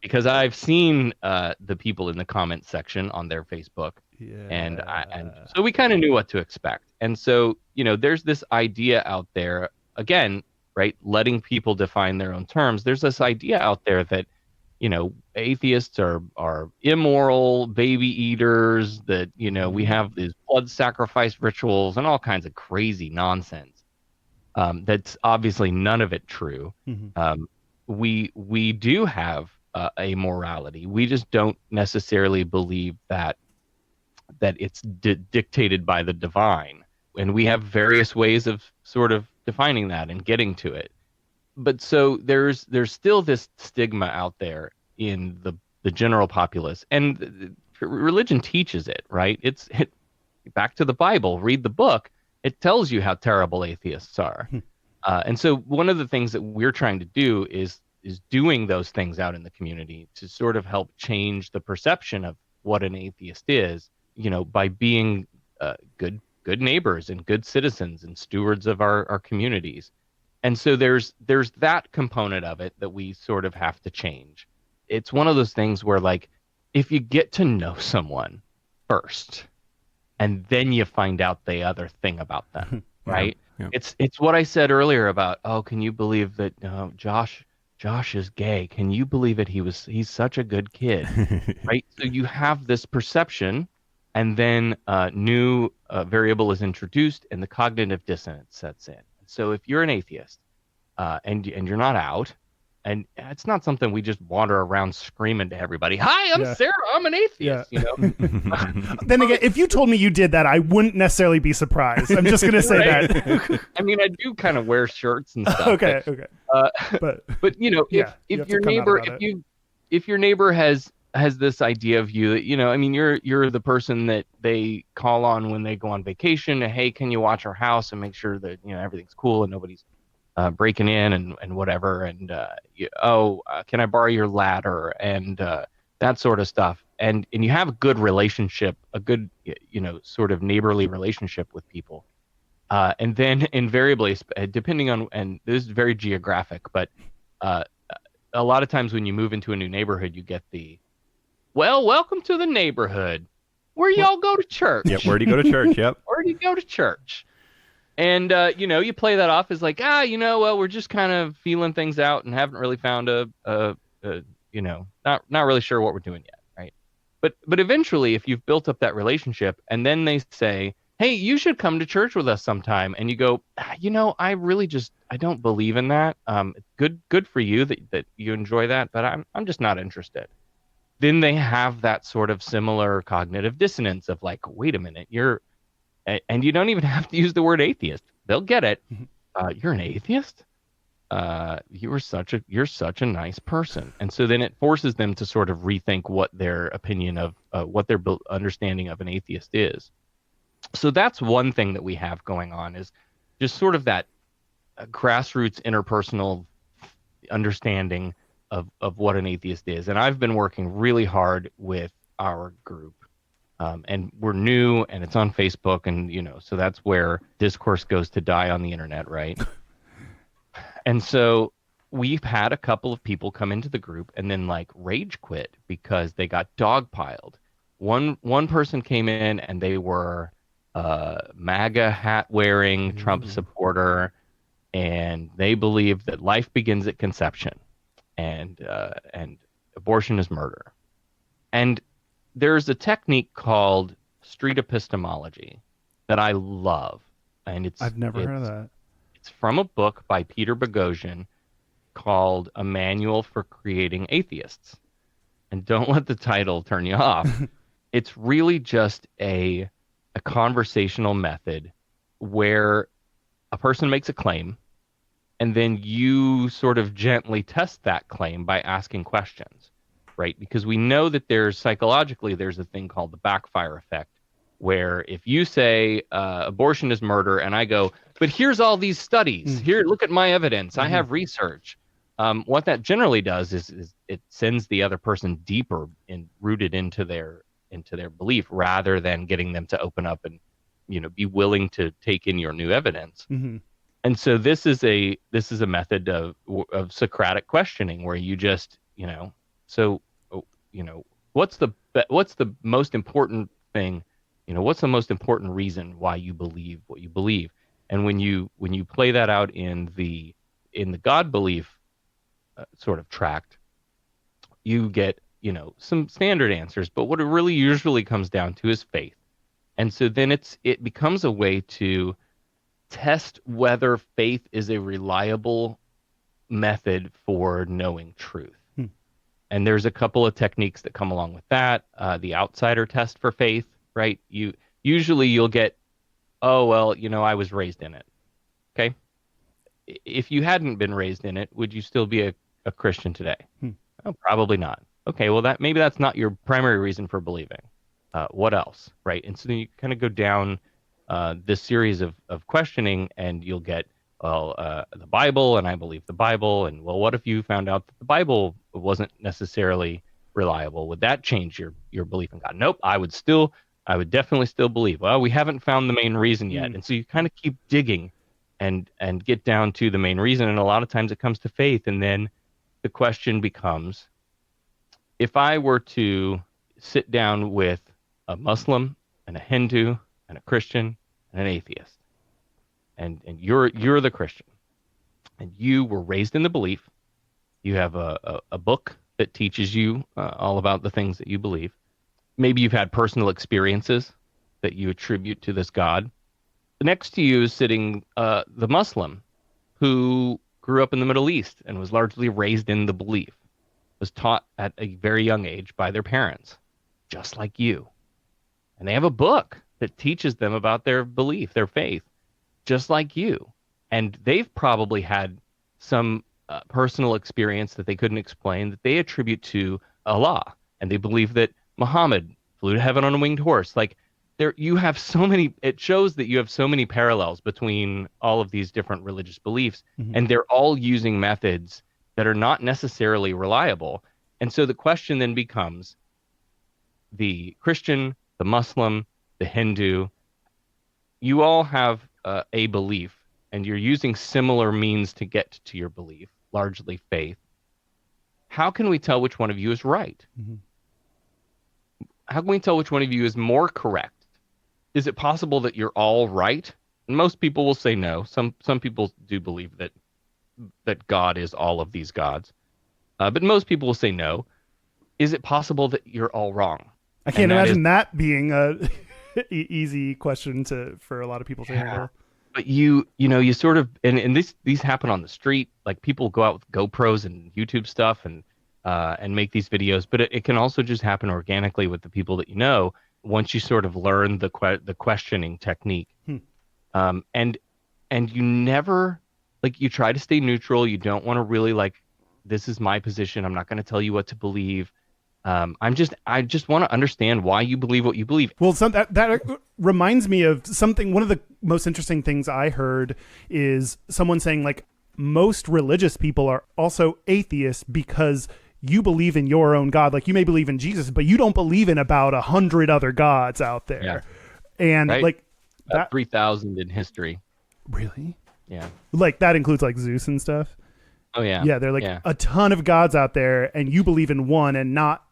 Because I've seen the people in the comment section on their Facebook, and so we kind of knew what to expect. And so, there's this idea out there, again, right, letting people define their own terms. There's this idea out there that, atheists are immoral baby eaters, that, we have these blood sacrifice rituals and all kinds of crazy nonsense. That's obviously none of it true. Mm-hmm. We do have a morality. We just don't necessarily believe that it's dictated by the divine. And we have various ways of sort of defining that and getting to it. But so there's still this stigma out there in the general populace, and religion teaches it, right? It's back to the Bible. Read the book. It tells you how terrible atheists are. And so one of the things that we're trying to do is doing those things out in the community to sort of help change the perception of what an atheist is, by being good neighbors and good citizens and stewards of our communities. And so there's that component of it that we sort of have to change. It's one of those things where, like, if you get to know someone first and then you find out the other thing about them, right? Yeah. It's what I said earlier about, can you believe that Josh is gay? Can you believe it? He's such a good kid, right? So you have this perception, and then a new variable is introduced, and the cognitive dissonance sets in. So if you're an atheist and you're not out, And it's not something we just wander around screaming to everybody. Hi, I'm Sarah. I'm an atheist. Yeah. You know. Then again, if you told me you did that, I wouldn't necessarily be surprised. I'm just gonna say that. I mean, I do kind of wear shirts and stuff. Okay. But you know, Yeah, you if have to your come out neighbor, about if your neighbor has this idea of you that, you know, I mean, you're the person that they call on when they go on vacation. Hey, can you watch our house and make sure that, you know, everything's cool and nobody's breaking in and whatever, and can I borrow your ladder, and that sort of stuff, and you have a good relationship, a good, you know, sort of neighborly relationship with people, and then invariably, depending on, and this is very geographic, but a lot of times when you move into a new neighborhood, you get welcome to the neighborhood, where y'all go to church. Yep, where do you go to church? Yep. Where do you go to church? And, you know, you play that off as like, you know, well, we're just kind of feeling things out and haven't really found you know, not really sure what we're doing yet, right? But eventually, if you've built up that relationship and then they say, hey, you should come to church with us sometime, and you go, you know, I don't believe in that. Good for you that you enjoy that, but I'm just not interested. Then they have that sort of similar cognitive dissonance of like, wait a minute, and you don't even have to use the word atheist. They'll get it. You're an atheist? You're such a nice person. And so then it forces them to sort of rethink what their opinion of what their understanding of an atheist is. So that's one thing that we have going on, is just sort of that grassroots interpersonal understanding of what an atheist is. And I've been working really hard with our group. And we're new, and it's on Facebook, and, you know, so that's where discourse goes to die on the internet, right? And so we've had a couple of people come into the group and then like rage quit because they got dogpiled. One person came in and they were MAGA hat wearing Trump supporter, and they believe that life begins at conception, and abortion is murder. And there's a technique called street epistemology that I love, and I've never heard of that. It's from a book by Peter Boghossian called A Manual for Creating Atheists. And don't let the title turn you off. It's really just a conversational method where a person makes a claim, and then you sort of gently test that claim by asking questions. Right? Because we know that psychologically there's a thing called the backfire effect, where if you say abortion is murder, and I go, but here's all these studies, here, look at my evidence, I have research. What that generally does is it sends the other person deeper and rooted into their belief, rather than getting them to open up and, you know, be willing to take in your new evidence. And so this is a method of Socratic questioning, where you just, you know, so, you know, what's the most important thing? You know, what's the most important reason why you believe what you believe? And when you play that out in the God belief sort of tract, you get, you know, some standard answers. But what it really usually comes down to is faith. And so then it becomes a way to test whether faith is a reliable method for knowing truth. And there's a couple of techniques that come along with that. The outsider test for faith, right? You'll get, oh, well, you know, I was raised in it. Okay. If you hadn't been raised in it, would you still be a Christian today? Oh, probably not. Okay. Well, maybe that's not your primary reason for believing. What else? Right. And so then you kind of go down this series of questioning, and you'll get, the Bible, and I believe the Bible, and well, what if you found out that the Bible wasn't necessarily reliable? Would that change your belief in God? Nope, I would definitely still believe. Well, we haven't found the main reason yet. And so you kind of keep digging and get down to the main reason, and a lot of times it comes to faith, and then the question becomes, if I were to sit down with a Muslim and a Hindu and a Christian and an atheist, and you're the Christian, and you were raised in the belief, you have a book that teaches you all about the things that you believe. Maybe you've had personal experiences that you attribute to this God. Next to you is sitting the Muslim, who grew up in the Middle East and was largely raised in the belief, was taught at a very young age by their parents, just like you. And they have a book that teaches them about their belief, their faith, just like you. And they've probably had some personal experience that they couldn't explain that they attribute to Allah. And they believe that Muhammad flew to heaven on a winged horse. Like, you have so many, it shows that you have so many parallels between all of these different religious beliefs, and they're all using methods that are not necessarily reliable. And so the question then becomes, the Christian, the Muslim, the Hindu, you all have a belief, and you're using similar means to get to your belief, largely faith. How can we tell which one of you is right? How can we tell which one of you is more correct? Is it possible that you're all right? And most people will say no. Some people do believe that God is all of these gods. But most people will say no. Is it possible that you're all wrong? I can't imagine that being a easy question for a lot of people to handle. But you sort of, and these happen on the street. Like, people go out with GoPros and YouTube stuff and make these videos. But it can also just happen organically with the people that you know, once you sort of learn the questioning technique. And you never, like, you try to stay neutral. You don't want to really, like, this is my position, I'm not going to tell you what to believe. I just want to understand why you believe what you believe. Well, that reminds me of something. One of the most interesting things I heard is someone saying, like, most religious people are also atheists because you believe in your own God. Like, you may believe in Jesus, but you don't believe in about 100 other gods out there. Yeah. And right? like that 3,000 in history. Really? Yeah. Like, that includes like Zeus and stuff. Oh yeah. Yeah. They're like a ton of gods out there, and you believe in one and not,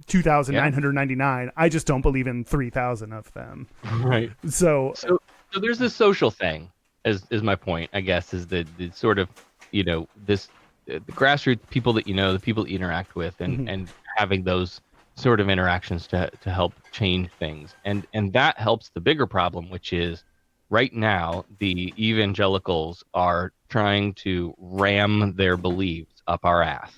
2,999. I just don't believe in 3,000 of them. Right. So there's this social thing, is my point, I guess, is the sort of, this, the grassroots people that the people that you interact with, and having those sort of interactions to help change things. And that helps the bigger problem, which is right now the evangelicals are trying to ram their beliefs up our ass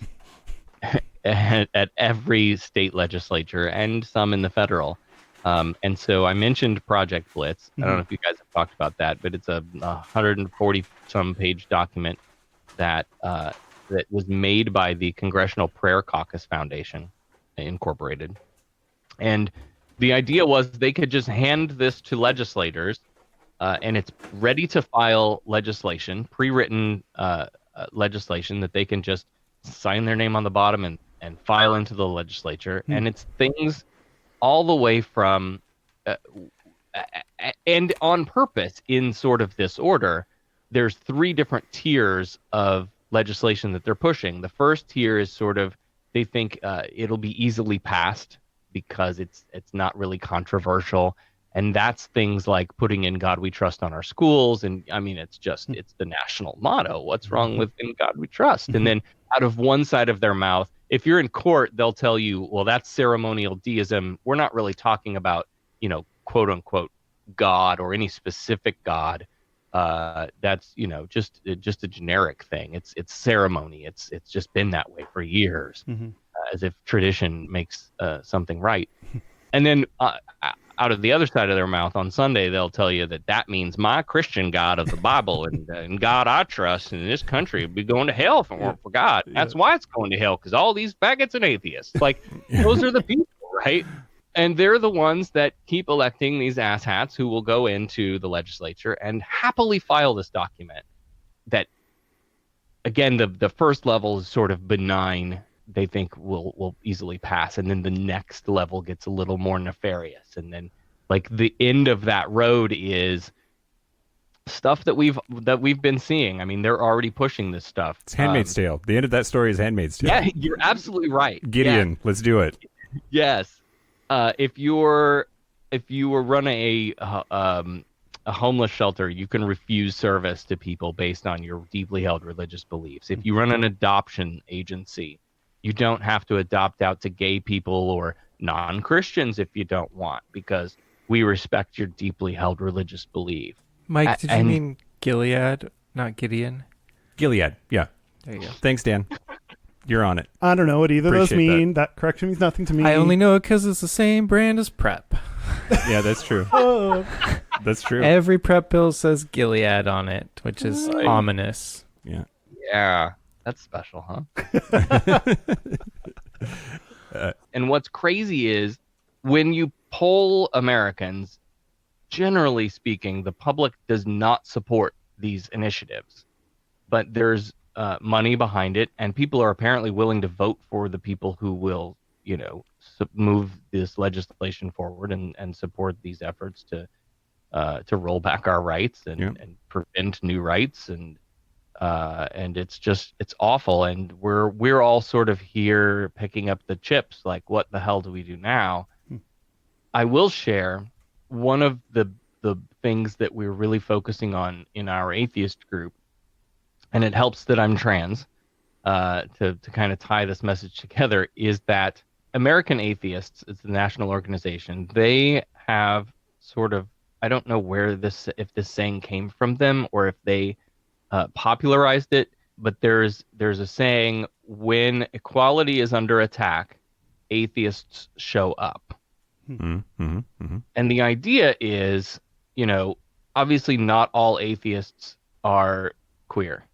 at every state legislature and some in the federal. And so I mentioned Project Blitz. I don't know if you guys have talked about that, but it's a 140 some page document that was made by the Congressional Prayer Caucus Foundation Incorporated. And the idea was they could just hand this to legislators, and it's ready to file legislation, pre-written legislation that they can just sign their name on the bottom and file into the legislature. And it's things all the way from, and on purpose, in sort of this order, there's 3 different tiers of legislation that they're pushing. The first tier is sort of, they think it'll be easily passed because it's not really controversial. And that's things like putting In God We Trust on our schools. And I mean, it's the national motto. What's wrong with In God We Trust? And then out of one side of their mouth, if you're in court, they'll tell you, well, that's ceremonial deism. We're not really talking about, quote unquote, God or any specific God. That's, just a generic thing. It's ceremony. It's just been that way for years, as if tradition makes something right. And then out of the other side of their mouth on Sunday, they'll tell you that means my Christian God of the Bible and God I trust in this country would be going to hell if it weren't for God. That's why it's going to hell, because all these faggots and atheists, like, those are the people, right? And they're the ones that keep electing these asshats who will go into the legislature and happily file this document that, again, the first level is sort of benign. They think will easily pass, and then the next level gets a little more nefarious, and then, like, the end of that road is stuff that we've been seeing. I mean, they're already pushing this stuff. It's Handmaid's Tale. The end of that story is Handmaid's Tale. Yeah, you're absolutely right. Gideon, let's do it. Yes, if you were running a homeless shelter, you can refuse service to people based on your deeply held religious beliefs. If you run an adoption agency, you don't have to adopt out to gay people or non-Christians if you don't want, because we respect your deeply held religious belief. Mike, did you mean Gilead not Gideon. Gilead. Yeah. There you go. Thanks, Dan. You're on it. I don't know what either of those Appreciate mean. That correction means nothing to me. I only know it because it's the same brand as Prep. Yeah, that's true. Oh. That's true. Every Prep pill says Gilead on it, which is ominous. Yeah. Yeah, that's special, huh? And what's crazy is when you poll Americans, generally speaking, the public does not support these initiatives, but there's money behind it, and people are apparently willing to vote for the people who will, move this legislation forward and support these efforts to roll back our rights and prevent new rights, and it's awful, and we're all sort of here picking up the chips, like, what the hell do we do now? I will share one of the things that we're really focusing on in our atheist group, and it helps that I'm trans, to kind of tie this message together, is that American Atheists, it's the national organization, they have sort of, I don't know if this saying came from them or if they popularized it, but there's a saying, when equality is under attack, atheists show up. And the idea is, obviously not all atheists are queer.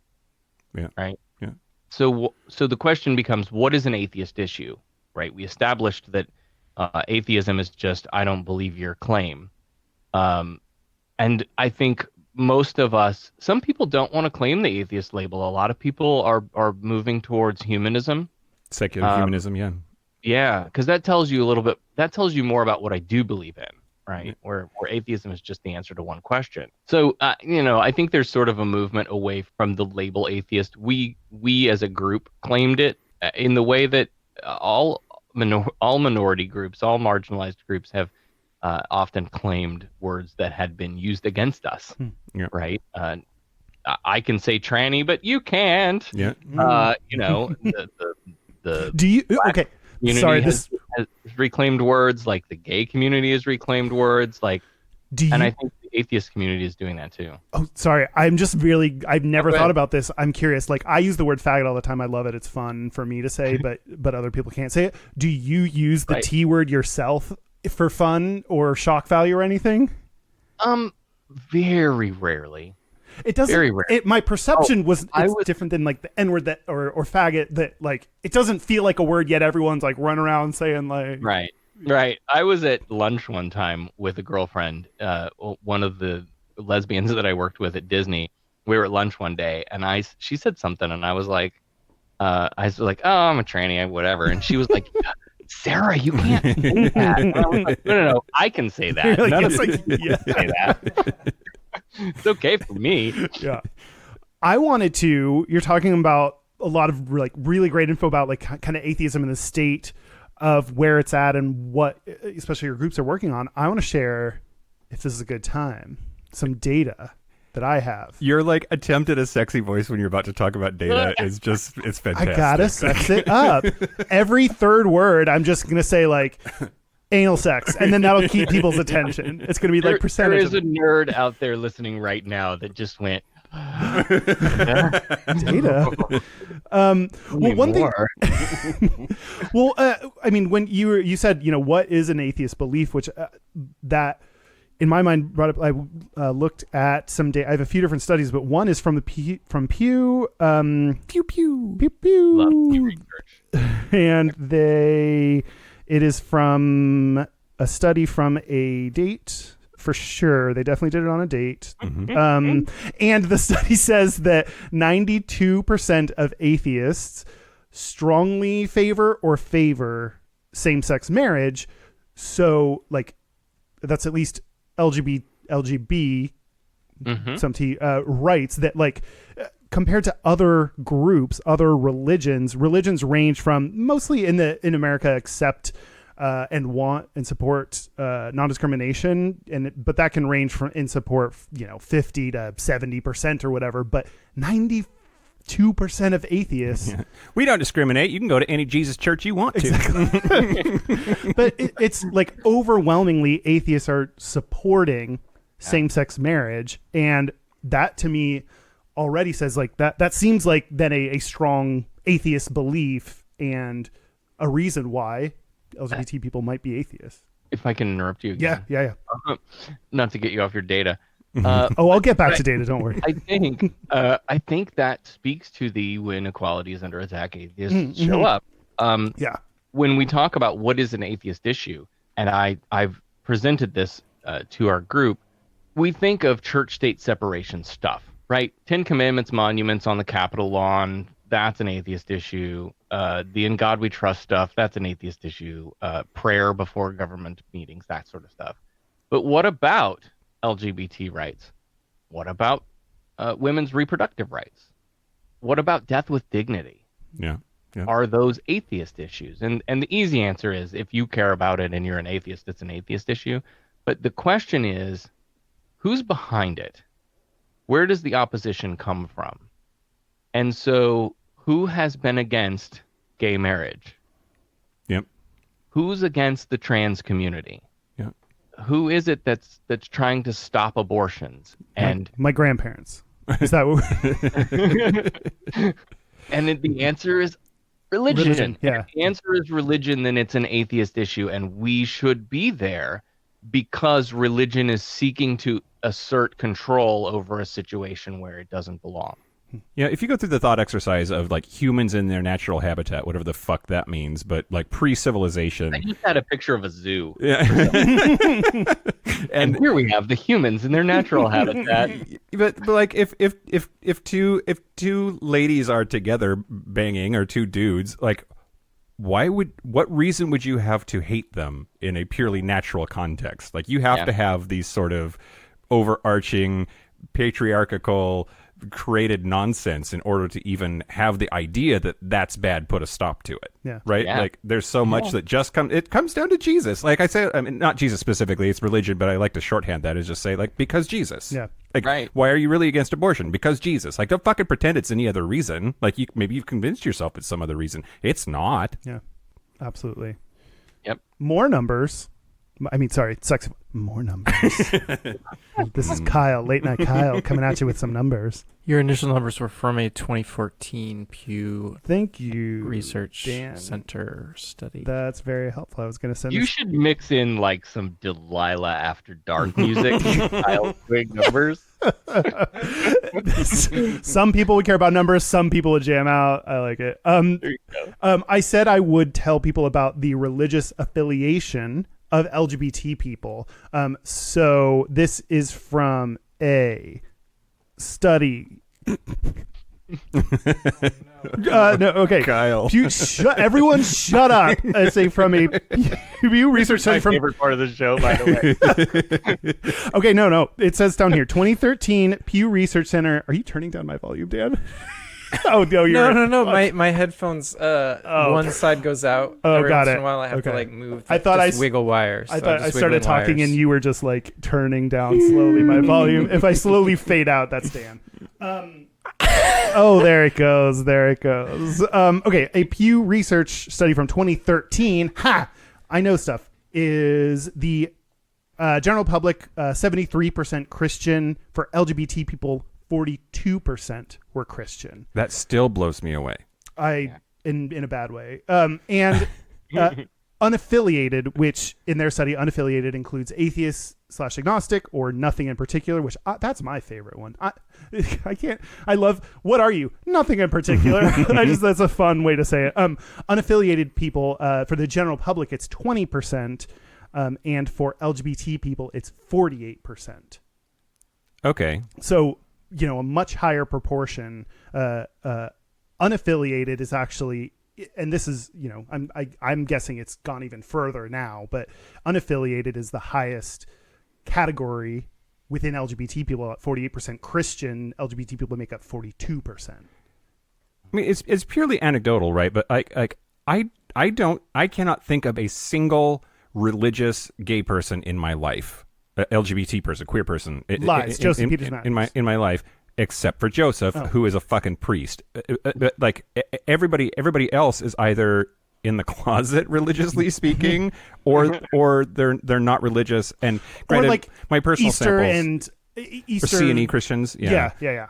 Yeah. Right? Yeah. So the question becomes, what is an atheist issue? Right? We established that atheism is just, I don't believe your claim. And I think most of us, some people don't want to claim the atheist label. A lot of people are moving towards humanism. Secular humanism, yeah. Yeah, because that tells you more about what I do believe in, right? Where atheism is just the answer to one question. So, I think there's sort of a movement away from the label atheist. We as a group claimed it in the way that all minority groups, all marginalized groups have often claimed words that had been used against us, right? I can say tranny, but you can't. Yeah. The Do you okay? Sorry, has reclaimed words, like the gay community has reclaimed words, like, and I think the atheist community is doing that too. Oh, sorry. I'm just really, I've never thought about this. I'm curious. Like, I use the word faggot all the time. I love it. It's fun for me to say, but other people can't say it. Do you use the T word yourself for fun or shock value or anything? Very rarely. It doesn't. Very rare. My perception was different than like the N word that or faggot, that like it doesn't feel like a word, yet everyone's like running around saying like right. I was at lunch one time with a girlfriend, one of the lesbians that I worked with at Disney. We were at lunch one day, and she said something, and I was like, oh, I'm a tranny, whatever, and she was like, Sarah, you can't say that. And I was like, no, I can say that. Like, None of us can say that. It's okay for me. Yeah. I wanted to, you're talking about a lot of like really great info about like kind of atheism in the state of where it's at and what especially your groups are working on. I want to share, if this is a good time, some data that I have. Your like attempt at a sexy voice when you're about to talk about data is just, it's fantastic. I gotta sex it up. Every third word, I'm just going to say like anal sex, and then that'll keep people's attention. It's going to be like percentage. There is a nerd out there listening right now that just went, data. Well, one thing. Well, I mean, when you said, what is an atheist belief, which that in my mind brought up. I looked at some data. I have a few different studies, but one is from Pew. Pew. Love research. And it is from a study from a date. For sure. They definitely did it on a date. Mm-hmm. And the study says that 92% of atheists strongly favor same-sex marriage. So, like, that's at least LGB mm-hmm. Rights that, like, compared to other groups, other religions range from mostly in America accept and want and support non-discrimination, but that can range from in support 50 to 70% or whatever, but 92% of atheists, we don't discriminate. You can go to any Jesus church you want to. Exactly. But it's like overwhelmingly atheists are supporting same-sex marriage, and that to me already says like that seems like then a strong atheist belief and a reason why LGBT people might be atheists. If I can interrupt you again. Yeah. Not to get you off your data. I'll get back to data. Don't worry. I think that speaks to the when equality is under attack, atheists show up. When we talk about what is an atheist issue, and I've presented this to our group, we think of church-state separation stuff, right? 10 Commandments monuments on the Capitol lawn, that's an atheist issue. The In God We Trust stuff, that's an atheist issue. Prayer before government meetings, that sort of stuff. But what about LGBT rights? What about women's reproductive rights? What about death with dignity? Yeah. Are those atheist issues? And the easy answer is if you care about it and you're an atheist, it's an atheist issue. But the question is, who's behind it? Where does the opposition come from? And so who has been against gay marriage? Yep. Who's against the trans community? Yep. Who is it that's trying to stop abortions? And my grandparents. Is that what and the answer is religion. Yeah. If the answer is religion, then it's an atheist issue, and we should be there because religion is seeking to assert control over a situation where it doesn't belong. Yeah, if you go through the thought exercise of like humans in their natural habitat, whatever the fuck that means, but like pre-civilization. I just had a picture of a zoo. Yeah. and here we have the humans in their natural habitat. But like if two ladies are together banging or two dudes, like what reason would you have to hate them in a purely natural context? Like you have to have these sort of overarching patriarchal created nonsense in order to even have the idea that that's bad, put a stop to it. Yeah. Right. Yeah. Like there's so much that just comes down to Jesus. Like I say, I mean, not Jesus specifically, it's religion, but I like to shorthand that as just say like, because Jesus. Yeah. Like, right. Why are you really against abortion? Because Jesus. Like, don't fucking pretend it's any other reason. Like maybe you've convinced yourself it's some other reason. It's not. Yeah, absolutely. Yep. More numbers. I mean, sorry, more numbers. This is Kyle, late night Kyle, coming at you with some numbers. Your initial numbers were from a 2014 Pew Thank you, Research Dan. Center study. That's very helpful. I was going to send You this. should mix in like some Delilah After Dark music. Kyle Twig numbers. Some people would care about numbers. Some people would jam out. I like it. There you go. I said I would tell people about the religious affiliation of LGBT people. So this is from a study. No, okay. Kyle. Everyone shut up. I say from a Pew Research My Center from favorite part of the show, by the way. Okay, no. It says down here, 2013 Pew Research Center. Are you turning down my volume, Dan? Oh, no, you're No. My headphones, one side goes out. Oh, every got once it. in a while I have Okay. to like move. I thought just wiggle wires. I So thought I'm I just started wiggling talking wires. and you were just like turning down slowly my volume. If I slowly fade out, that's Dan. Oh, there it goes. Okay, a Pew Research study from 2013. I know stuff. Is the general public 73% Christian? For LGBT people, 42% were Christian. That still blows me away. In a bad way. And unaffiliated, which in their study, unaffiliated includes atheist / agnostic or nothing in particular, which that's my favorite one. I love, what are you? Nothing in particular. That's a fun way to say it. Unaffiliated people, for the general public, it's 20%. And for LGBT people, it's 48%. Okay. So, a much higher proportion, unaffiliated is actually, and this is, I'm guessing it's gone even further now, but unaffiliated is the highest category within LGBT people at 48%. Christian LGBT people make up 42%. I mean, it's purely anecdotal, right? But I cannot think of a single religious gay person in my life, LGBT person, queer person. Lies. Joseph Peters Matthews. In my life, except for Joseph, who is a fucking priest. Like everybody else is either in the closet, religiously speaking, or they're not religious. And granted, or like my personal Easter samples, and Easter or C&E Christians. Yeah. Yeah.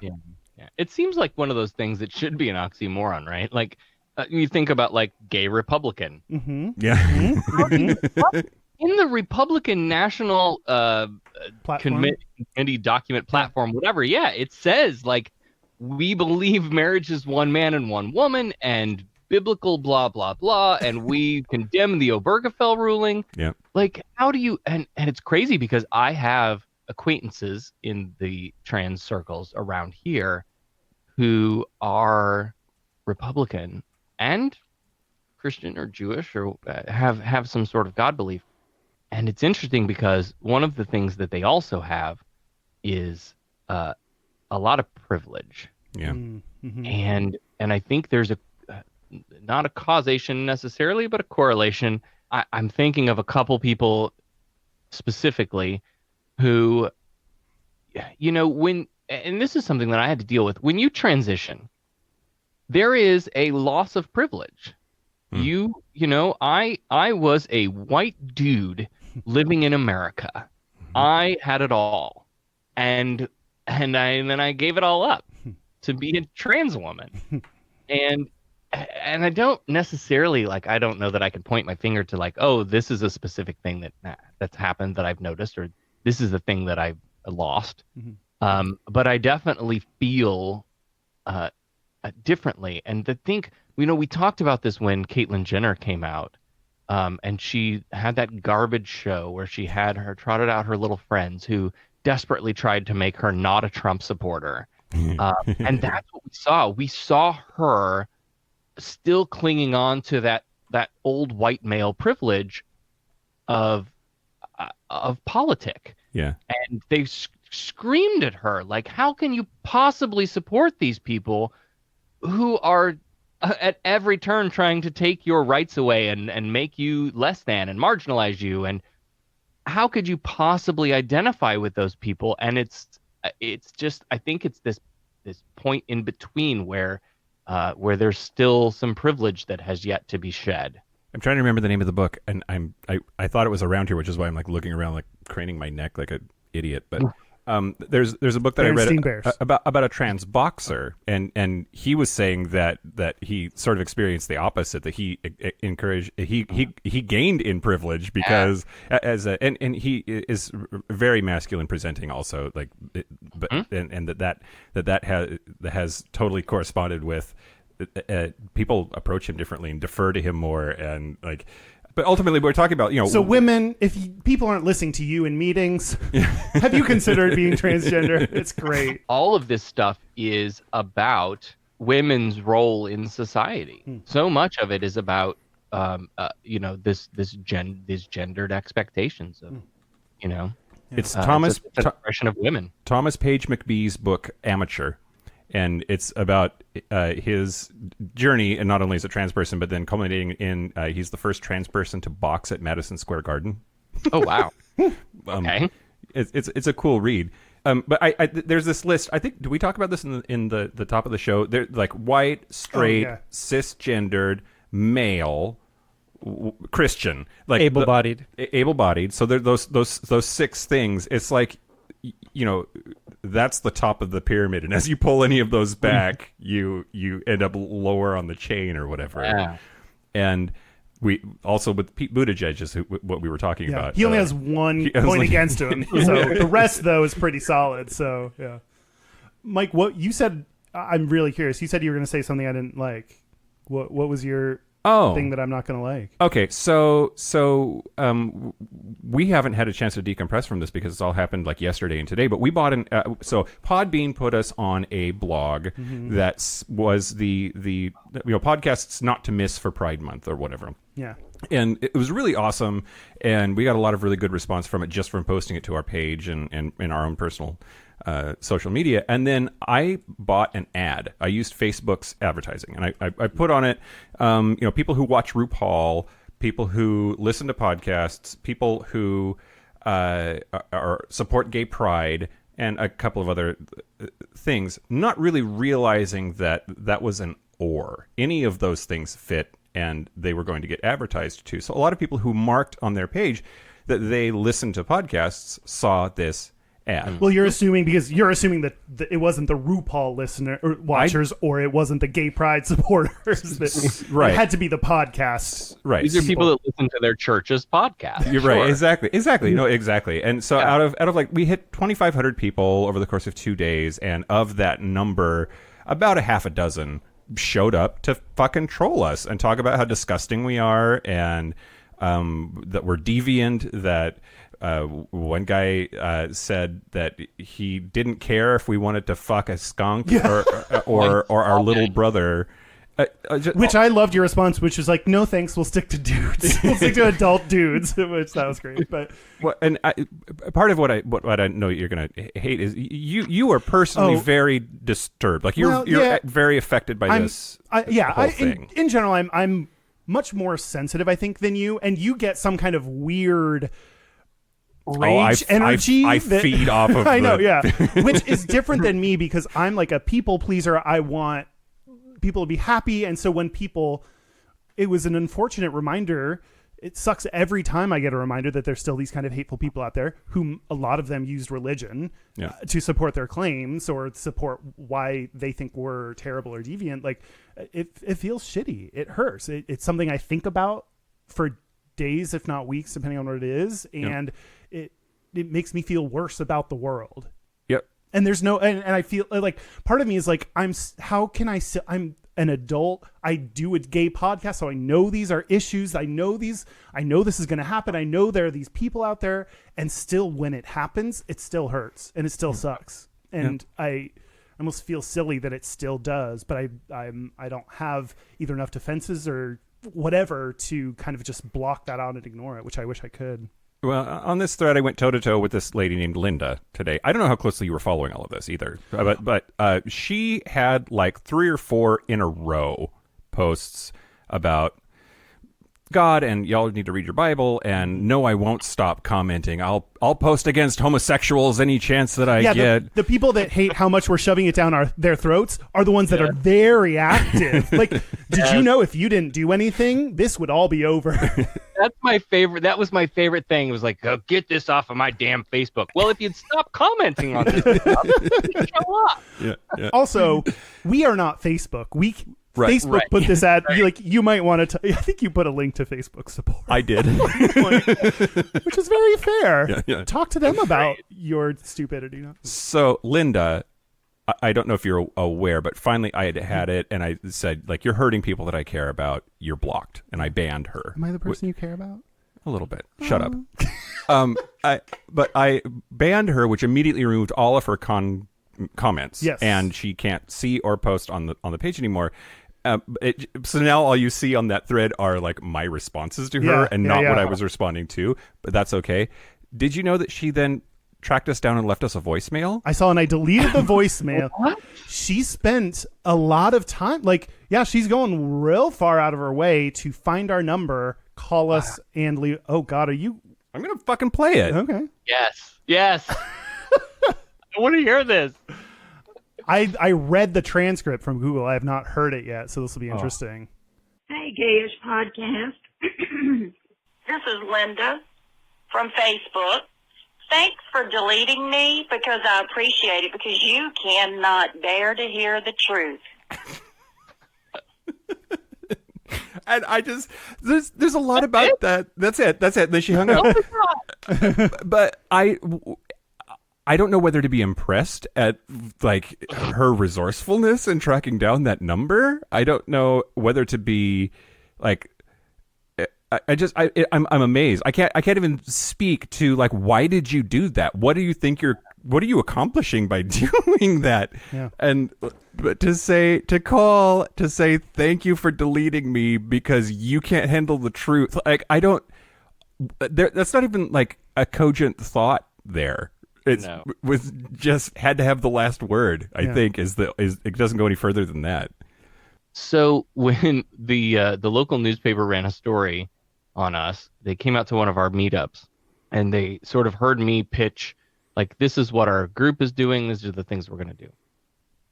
Yeah. It seems like one of those things that should be an oxymoron, right? Like you think about like gay Republican. Mm-hmm. Yeah. In the Republican National Platform. Committee document platform, whatever, yeah, it says like we believe marriage is one man and one woman and biblical blah blah blah, and we condemn the Obergefell ruling. Yeah. Like, how do you and it's crazy because I have acquaintances in the trans circles around here who are Republican and Christian or Jewish or have some sort of God belief. And it's interesting because one of the things that they also have is a lot of privilege. Yeah. Mm-hmm. And I think there's not a causation necessarily, but a correlation. I'm thinking of a couple people specifically who, and this is something that I had to deal with. When you transition, there is a loss of privilege. I was a white dude living in America. I had it all. And then I gave it all up to be a trans woman. And I don't necessarily I don't know that I can point my finger to like, oh, this is a specific thing that's happened that I've noticed, or this is the thing that I've lost. Mm-hmm. But I definitely feel differently. And to think, we talked about this when Caitlyn Jenner came out, and she had that garbage show where she had trotted out her little friends who desperately tried to make her not a Trump supporter. And that's what we saw. We saw her still clinging on to that old white male privilege of politic. Yeah. And they screamed at her like, how can you possibly support these people who are at every turn trying to take your rights away and make you less than and marginalize you? And how could you possibly identify with those people? And it's just, I think it's this point in between where there's still some privilege that has yet to be shed. I'm trying to remember the name of the book, and I thought it was around here, which is why I'm looking around, craning my neck like an idiot. But there's a book that I read about a trans boxer, and he was saying that he sort of experienced the opposite, that he encouraged he gained in privilege because and he is very masculine presenting also, and that has totally corresponded with people approach him differently and defer to him more, and but ultimately we're talking about so women, if people aren't listening to you in meetings, have you considered being transgender? It's great. All of this stuff is about women's role in society. So much of it is about these gendered expectations of it's it's an expression of women. Thomas Page McBee's book Amateur. And it's about his journey, and not only as a trans person, but then culminating in he's the first trans person to box at Madison Square Garden. Oh wow! Okay, it's a cool read. But I there's this list. I think, do we talk about this in the top of the show? They're white, straight, cisgendered, male, Christian, able-bodied. Able-bodied. So those 6 things. It's that's the top of the pyramid, and as you pull any of those back, you end up lower on the chain or whatever. Yeah. And we also, with Pete Buttigieg, is what we were talking about. He only has one point against him, so the rest though is pretty solid. So yeah, Mike, what you said, I'm really curious. You said you were going to say something I didn't like. What was your thing that I'm not going to like? Okay, so we haven't had a chance to decompress from this because it's all happened yesterday and today. But we bought so Podbean put us on a blog that was the podcasts not to miss for Pride Month or whatever. Yeah. And it was really awesome, and we got a lot of really good response from it just from posting it to our page and in our own personal social media. And then I bought an ad. I used Facebook's advertising, and I put on it, people who watch RuPaul, people who listen to podcasts, people who support gay pride, and a couple of other things, not really realizing that was an or. Any of those things fit, and they were going to get advertised to. So a lot of people who marked on their page that they listened to podcasts saw this And Well, you're assuming that it wasn't the RuPaul listener or watchers, or it wasn't the gay pride supporters. That Right. It had to be the podcast. right. These are people that listen to their church's podcast. You're right. Exactly. No, exactly. And so Yeah. out of like, we hit 2,500 people over the course of 2 days. And of that number, about a half a dozen showed up to fucking troll us and talk about how disgusting we are, and that we're deviant, that one guy said that he didn't care if we wanted to fuck a skunk or our little brother. Which I loved your response, which was like, no thanks, we'll stick to dudes. We'll stick to adult dudes, which that was great. But part of what I know you're gonna hate is you are personally very disturbed. Like you're very affected by this whole thing. In general, I'm much more sensitive, I think, than you, and you get some kind of weird rage energy. I feed off of. I know, which is different than me because I'm like a people pleaser. I want people to be happy, and so when it was an unfortunate reminder. It sucks every time I get a reminder that there's still these kind of hateful people out there, whom a lot of them used religion to support their claims or support why they think we're terrible or deviant. Like it feels shitty. It hurts. It's something I think about for days, if not weeks, depending on what it is, and it makes me feel worse about the world. Yep. And there's no, and I feel like part of me is like, I'm an adult. I do a gay podcast, so I know these are issues. I know this is going to happen. I know there are these people out there, and still when it happens, it still hurts and it still sucks. And I almost feel silly that it still does, but I don't have either enough defenses or whatever to kind of just block that out and ignore it, which I wish I could. Well, on this thread, I went toe-to-toe with this lady named Linda today. I don't know how closely you were following all of this either, but she had like 3 or 4 in a row posts about God and y'all need to read your Bible, and no, I won't stop commenting. I'll post against homosexuals any chance that I get. The people that hate how much we're shoving it down their throats are the ones that are very active. Like, did you know if you didn't do anything, this would all be over? That's my favorite. That was my favorite thing. It was like, get this off of my damn Facebook. Well, if you'd stop commenting on this stuff, it'd show up. Yeah. Also, we are not Facebook. Facebook put this ad. You might want to. I think you put a link to Facebook support. I did, which is very fair. Yeah. Talk to them about your stupidity. So, Linda, I don't know if you're aware, but finally I had it, and I said, like, you're hurting people that I care about. You're blocked, and I banned her. Am I the person you care about? A little bit. Shut up. But I banned her, which immediately removed all of her comments. Yes, and she can't see or post on the page anymore. So now all you see on that thread are like my responses to her and not what I was responding to, but that's okay. Did you know that she then tracked us down and left us a voicemail? I saw, and I deleted the voicemail. What? She spent a lot of time, she's going real far out of her way to find our number, call us, and leave. Oh God, I'm going to fucking play it. Okay. Yes. I want to hear this. I read the transcript from Google. I have not heard it yet, so this will be interesting. Hey, Gayish podcast. This is Linda from Facebook. Thanks for deleting me because I appreciate it, because you cannot bear to hear the truth. And I just there's a lot about that. That's it. Then she hung up. But I don't know whether to be impressed at like her resourcefulness in tracking down that number. I don't know whether to be like, I'm amazed. I can't even speak to like, why did you do that? What are you accomplishing by doing that? Yeah. But to say thank you for deleting me because you can't handle the truth. Like that's not even like a cogent thought there. Was just had to have the last word. I think is it doesn't go any further than that. So when the local newspaper ran a story on us, they came out to one of our meetups, and they sort of heard me pitch like, this is what our group is doing. These are the things we're going to do.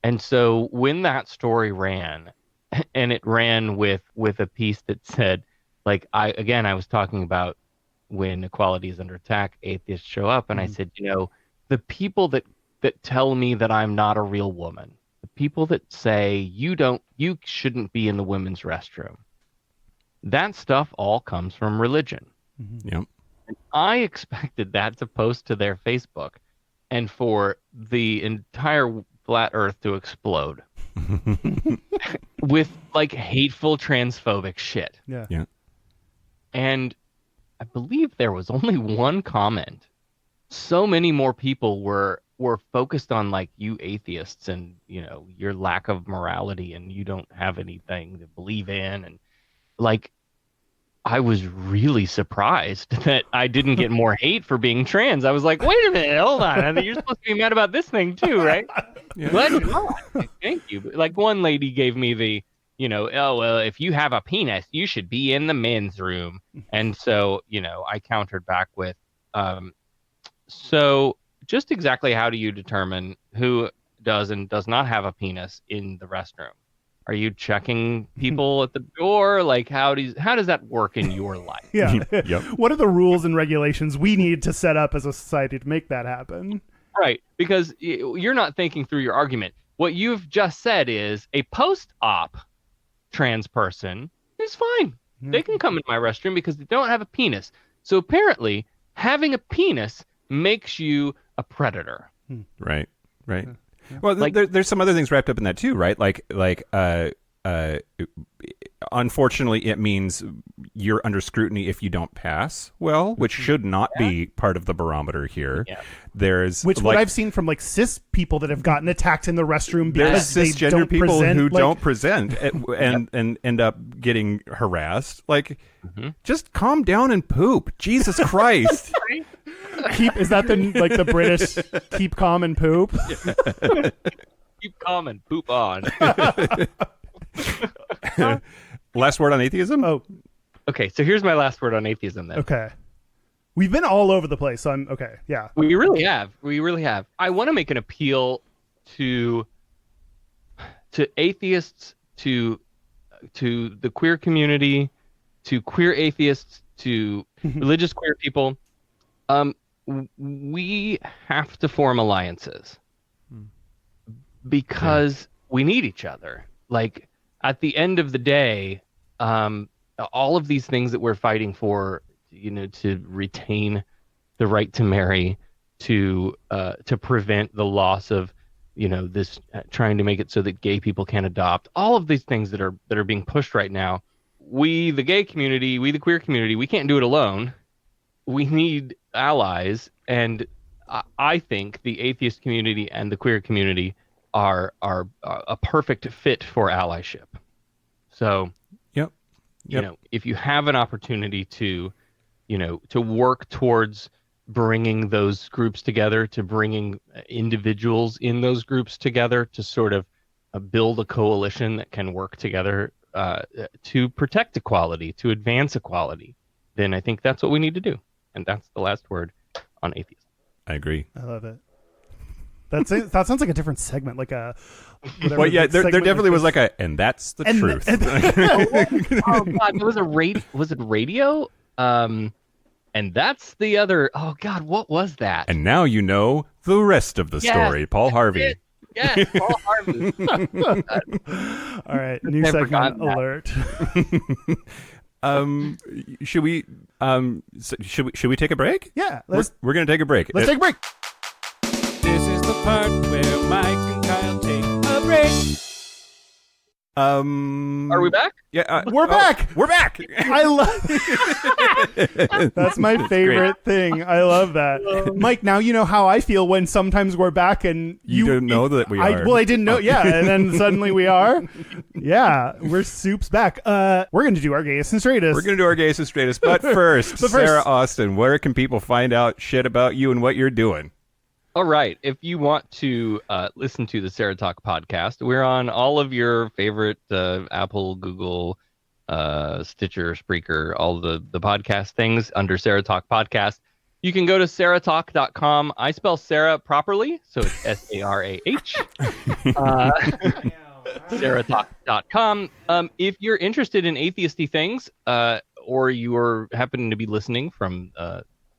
And so when that story ran, and it ran with a piece that said, like, I was talking about when equality is under attack, atheists show up, and I said, the people that tell me that I'm not a real woman, the people that say you shouldn't be in the women's restroom, that stuff all comes from religion. Yep. And I expected that to post to their Facebook and for the entire flat earth to explode with like hateful transphobic shit. Yeah. Yeah. And I believe there was only one comment. So many more people were focused on like, you atheists and, you know, your lack of morality and you don't have anything to believe in. And like, I was really surprised that I didn't get more hate for being trans. I was like, wait a minute, hold on. I think you're supposed to be mad about this thing too, right? Yeah. But no, thank you. Like one lady gave me the, you know, oh, well, if you have a penis, you should be in the men's room. And so, you know, I countered back with, so just exactly how do you determine who does and does not have a penis in the restroom? Are you checking people at the door? Like, how does that work in your life? Yeah. Yep. What are the rules and regulations we need to set up as a society to make that happen? Right, because you're not thinking through your argument. What you've just said is a post-op trans person is fine. They can come in my restroom because they don't have a penis. So apparently, having a penis makes you a predator. Right. Right. Well, Like- there's some other things wrapped up in that too, right? Like, unfortunately, it means you're under scrutiny if you don't pass well, which should not be part of the barometer here. Yeah. There's Which like, what I've seen from like cis people that have gotten attacked in the restroom there's because they cisgender don't people present, who like- don't present and end up getting harassed. Like, just calm down and poop. Jesus Christ. Is that the British keep calm and poop? Keep calm and poop on. Last word on atheism? Oh, Okay, so here's my last word on atheism then. okay. We've been all over the place, so I'm okay. Yeah. We really have. We really have. I want to make an appeal to atheists, to the queer community, to queer atheists, to religious queer people. We have to form alliances because we need each other. Like at the end of the day, all of these things that we're fighting for, you know, to retain the right to marry, to prevent the loss of, you know, this trying to make it so that gay people can adopt, all of these things that are being pushed right now. We, the gay community, we, the queer community, we can't do it alone. We need allies, and I think the atheist community and the queer community are a perfect fit for allyship. So, you know, if you have an opportunity to, you know, to work towards bringing those groups together, to bringing individuals in those groups together, to sort of build a coalition that can work together to protect equality, to advance equality, then I think that's what we need to do. And that's the last word on atheism. I agree. I love it. That sounds like a different segment, like a. Well, yeah, there definitely was like a, and that's the truth. Oh God, was it radio? And that's the other. Oh God, what was that? And now you know the rest of the story. Paul Harvey. Yes, Paul Harvey. All right, new Never segment gotten that. alert. Should we take a break? Yeah, We're going to take a break. let's take a break. This is the part where Mike and Kyle take a break. Are we back? Yeah, We're back. We're back. I love. That's my favorite thing. I love that, Mike. Now you know how I feel when sometimes we're back and You didn't know that we are. Well, I didn't know. Yeah, and then suddenly we are. Yeah, we're Soup's back. We're going to do our gayest and straightest. We're going to do our gayest and straightest. But first, Sarah Austin, where can people find out shit about you and what you're doing? All right. If you want to listen to the SarahTalk podcast, we're on all of your favorite Apple, Google, Stitcher, Spreaker, all the podcast things under SarahTalk podcast. You can go to SarahTalk.com. I spell Sarah properly, so it's SARAH. SarahTalk.com. If you're interested in atheisty things, or you are happening to be listening from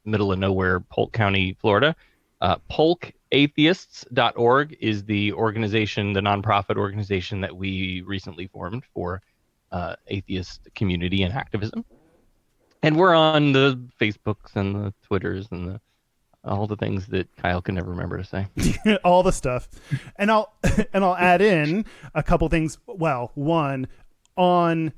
middle of nowhere, Polk County, Florida, polkatheists.org is the organization, the nonprofit organization that we recently formed for atheist community and activism. And we're on the Facebooks and the Twitters and all the things that Kyle can never remember to say. All the stuff. And I'll add in a couple things. Well, one, on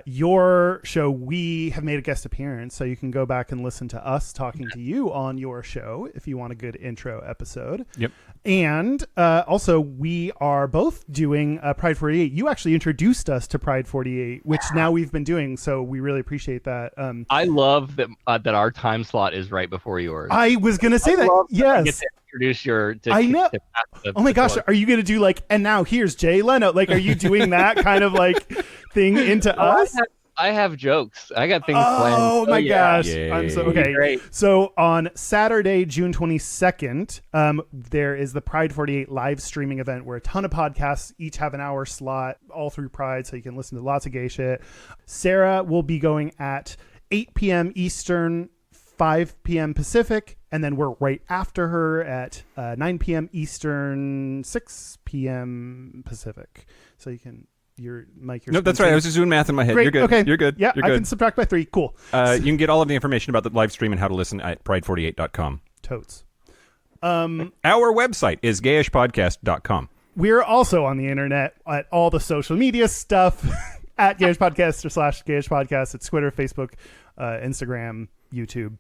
your show, we have made a guest appearance, so you can go back and listen to us talking to you on your show if you want a good intro episode. Yep. And also, we are both doing Pride 48. You actually introduced us to Pride 48, which now we've been doing, so we really appreciate that. I love that that our time slot is right before yours. I was going to say that. Yes. Get to introduce your. I know. Oh my gosh, are you going to do like, and now here's Jay Leno? Like, are you doing that kind of like thing into us? I have jokes. I got things planned. Oh my gosh. Yay. I'm so okay. Great. So on Saturday, June 22nd, there is the Pride 48 live streaming event where a ton of podcasts each have an hour slot all through Pride, so you can listen to lots of gay shit. Sarah will be going at 8 p.m. Eastern, 5 p.m. Pacific, and then we're right after her at 9 p.m. Eastern, 6 p.m. Pacific. So you can... Mike, No, that's right. I was just doing math in my head. Great. You're good. Okay. You're good. Yeah, You're I good. can subtract by 3. Cool. You can get all of the information about the live stream and how to listen at pride48.com. Totes. Our website is gayishpodcast.com. We're also on the internet at all the social media stuff at Gayish Podcast or /Gayish Podcast. It's Twitter, Facebook, Instagram, YouTube,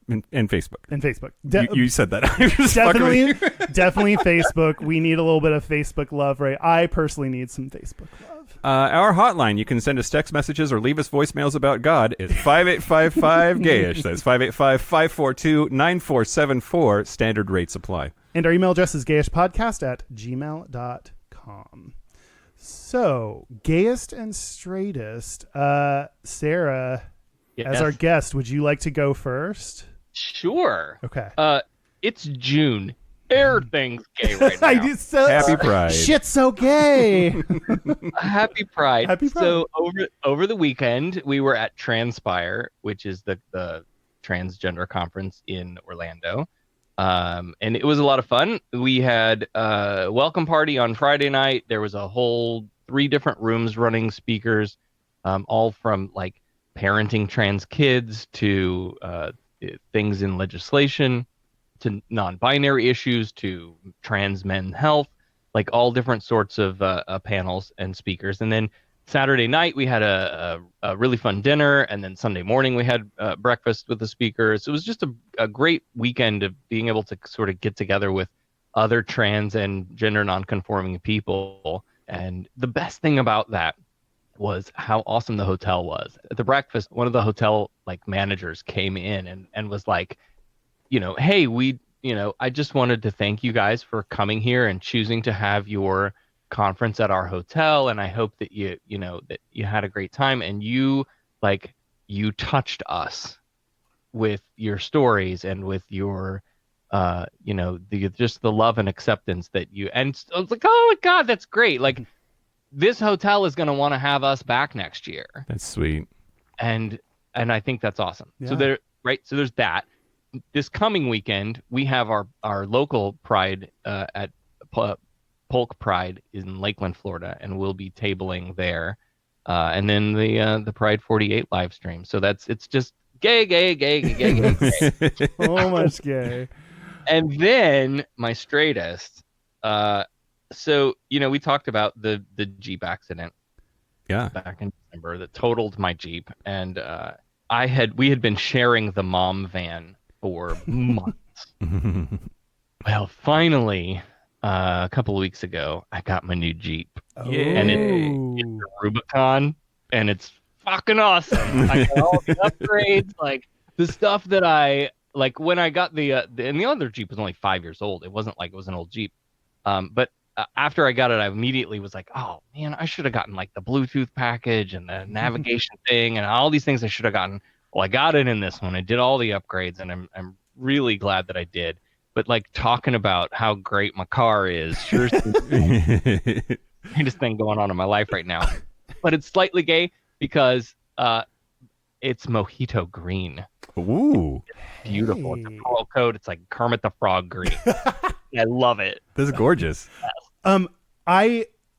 And Facebook. and Facebook. You said that. I was fucking with you. Definitely Facebook. We need a little bit of Facebook love, right? I personally need some Facebook love. Our hotline, you can send us text messages or leave us voicemails about God. It's 5855-GAYISH. That's 585-542-9474. Standard rates apply. And our email address is gayishpodcast@gmail.com. So, gayest and straightest. Sarah, as our guest, would you like to go first? Sure. Okay. It's June. Everything's gay right now. I do so Happy Pride. Shit's so gay. Happy Pride. Happy Pride. So over the weekend, we were at Transpire, which is the transgender conference in Orlando. And it was a lot of fun. We had a welcome party on Friday night. There was a whole 3 different rooms running speakers, all from like parenting trans kids to things in legislation, to non-binary issues, to trans men health, like all different sorts of panels and speakers. And then Saturday night we had a really fun dinner, and then Sunday morning we had breakfast with the speakers. It was just a great weekend of being able to sort of get together with other trans and gender non-conforming people. And the best thing about that was how awesome the hotel was. At the breakfast, one of the hotel like managers came in and was like, hey, I just wanted to thank you guys for coming here and choosing to have your conference at our hotel, and I hope that you had a great time, and you touched us with your stories and with your just the love and acceptance that you, and I was like, oh my God, that's great. Like, this hotel is going to want to have us back next year. That's sweet. And I think that's awesome. Yeah. So there's that. This coming weekend, we have our local Pride at Polk Pride in Lakeland, Florida, and we'll be tabling there. And then the Pride 48 live stream. So it's just gay. So much gay. And then my straightest. So we talked about the Jeep accident. Yeah. Back in December that totaled my Jeep, and we had been sharing the mom van for months. Well, finally, a couple of weeks ago, I got my new Jeep. And it's a Rubicon, and it's fucking awesome. I got all the upgrades, like the stuff that I like when I got and the other Jeep was only 5 years old. It wasn't like it was an old Jeep. But after I got it, I immediately was like, oh man, I should have gotten like the Bluetooth package and the navigation thing and all these things I should have gotten. Well, I got it in this one. I did all the upgrades, and I'm really glad that I did. But like talking about how great my car is, sure, the greatest thing going on in my life right now. But it's slightly gay because it's mojito green. Ooh, Beautiful. It's Hey. a coral coat. It's like Kermit the Frog green. I love it. this is gorgeous.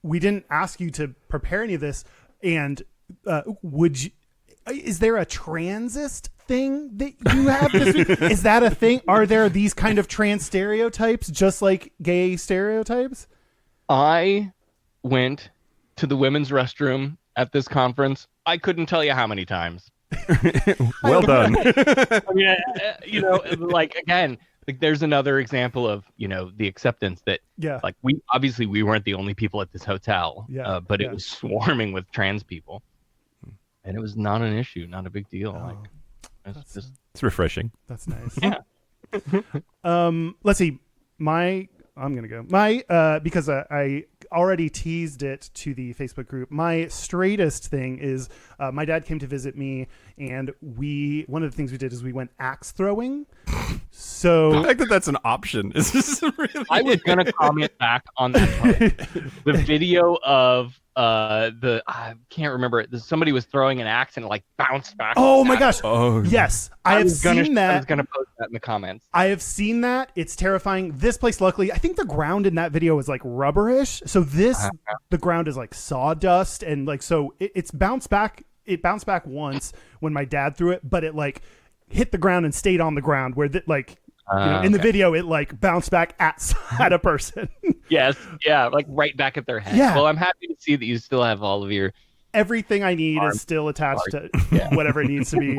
We didn't ask you to prepare any of this, and is there a transist thing that you have this week? Is that a thing? Are there these kind of trans stereotypes, just like gay stereotypes? I went to the women's restroom at this conference. I couldn't tell you how many times. Well done. I mean, again, there's another example of, the acceptance that, we weren't the only people at this hotel, but it was swarming with trans people, and it was not an issue, not a big deal. It's refreshing. That's nice. Yeah. Let's see. I'm gonna go. Because I already teased it to the Facebook group. My straightest thing is my dad came to visit me, and one of the things we did is we went axe throwing. So The fact that that's an option is just really. I was gonna comment back on that part. The video of I can't remember it. Somebody was throwing an axe and it bounced back. oh my gosh, Oh, yes, I have seen that. I was gonna post that in the comments. I have seen that. It's terrifying. This place, luckily, I think the ground in that video was rubberish. So the ground is sawdust, and so it's bounced back. It bounced back once when my dad threw it, but it hit the ground and stayed on the ground. Where in the video, it bounced back at a person. Yes, yeah, right back at their head. Yeah. Well, I'm happy to see that you still have all of your. Everything I need is still attached to whatever it needs to be.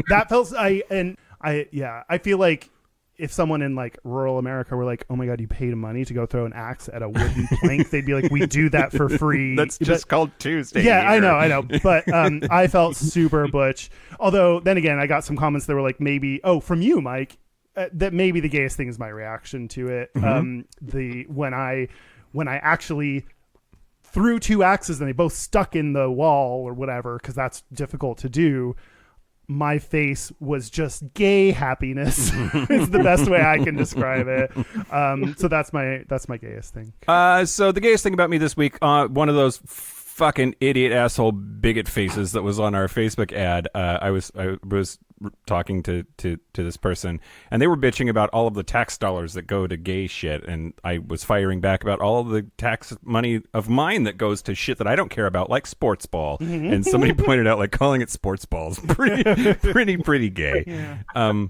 That felt I feel like if someone in rural America were oh my God, you paid money to go throw an axe at a wooden plank, they'd be we do that for free. That's just called Tuesday. Yeah, here. I know. But I felt super butch. Although then again, I got some comments that were maybe, from you, Mike, that maybe the gayest thing is my reaction to it. Mm-hmm. When I actually threw two axes and they both stuck in the wall or whatever, because that's difficult to do. My face was just gay happiness. It's the best way I can describe it. So that's my gayest thing. So the gayest thing about me this week, one of those fucking idiot asshole bigot faces that was on our Facebook ad. I was talking to this person, and they were bitching about all of the tax dollars that go to gay shit, and I was firing back about all of the tax money of mine that goes to shit that I don't care about, like sports ball. And somebody pointed out calling it sports balls pretty gay. Yeah.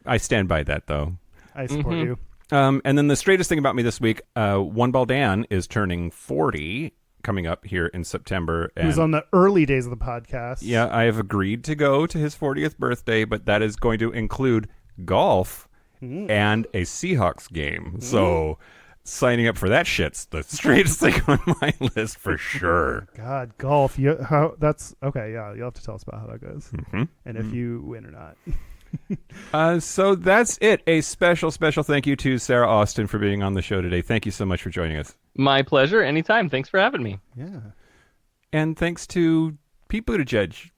I stand by that though. I support you. And then the straightest thing about me this week, One Ball Dan is turning 40 coming up here in September. He was on the early days of the podcast. Yeah, I have agreed to go to his 40th birthday, but that is going to include golf and a Seahawks game. So signing up for that shit's the straightest thing on my list for sure. God, golf. That's okay. Yeah, you'll have to tell us about how that goes, and if you win or not. So that's it. A special thank you to Sarah Austin for being on the show today. Thank you so much for joining us. My pleasure. Anytime. Thanks for having me. Yeah. And thanks to Pete Buttigieg.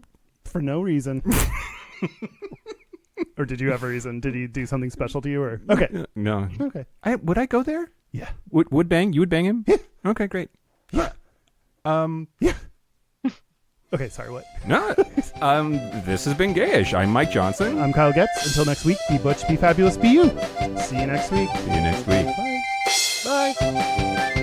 For no reason. Or did you have a reason? Did he do something special to you? Or okay. No. Okay. Would I go there? Yeah. Would bang? You would bang him? Yeah. Okay, great. Yeah. Yeah. Okay, sorry, what? No. This has been Gayish. I'm Mike Johnson. I'm Kyle Getz. Until next week, be butch, be fabulous, be you. See you next week. See you next week. Bye. Bye.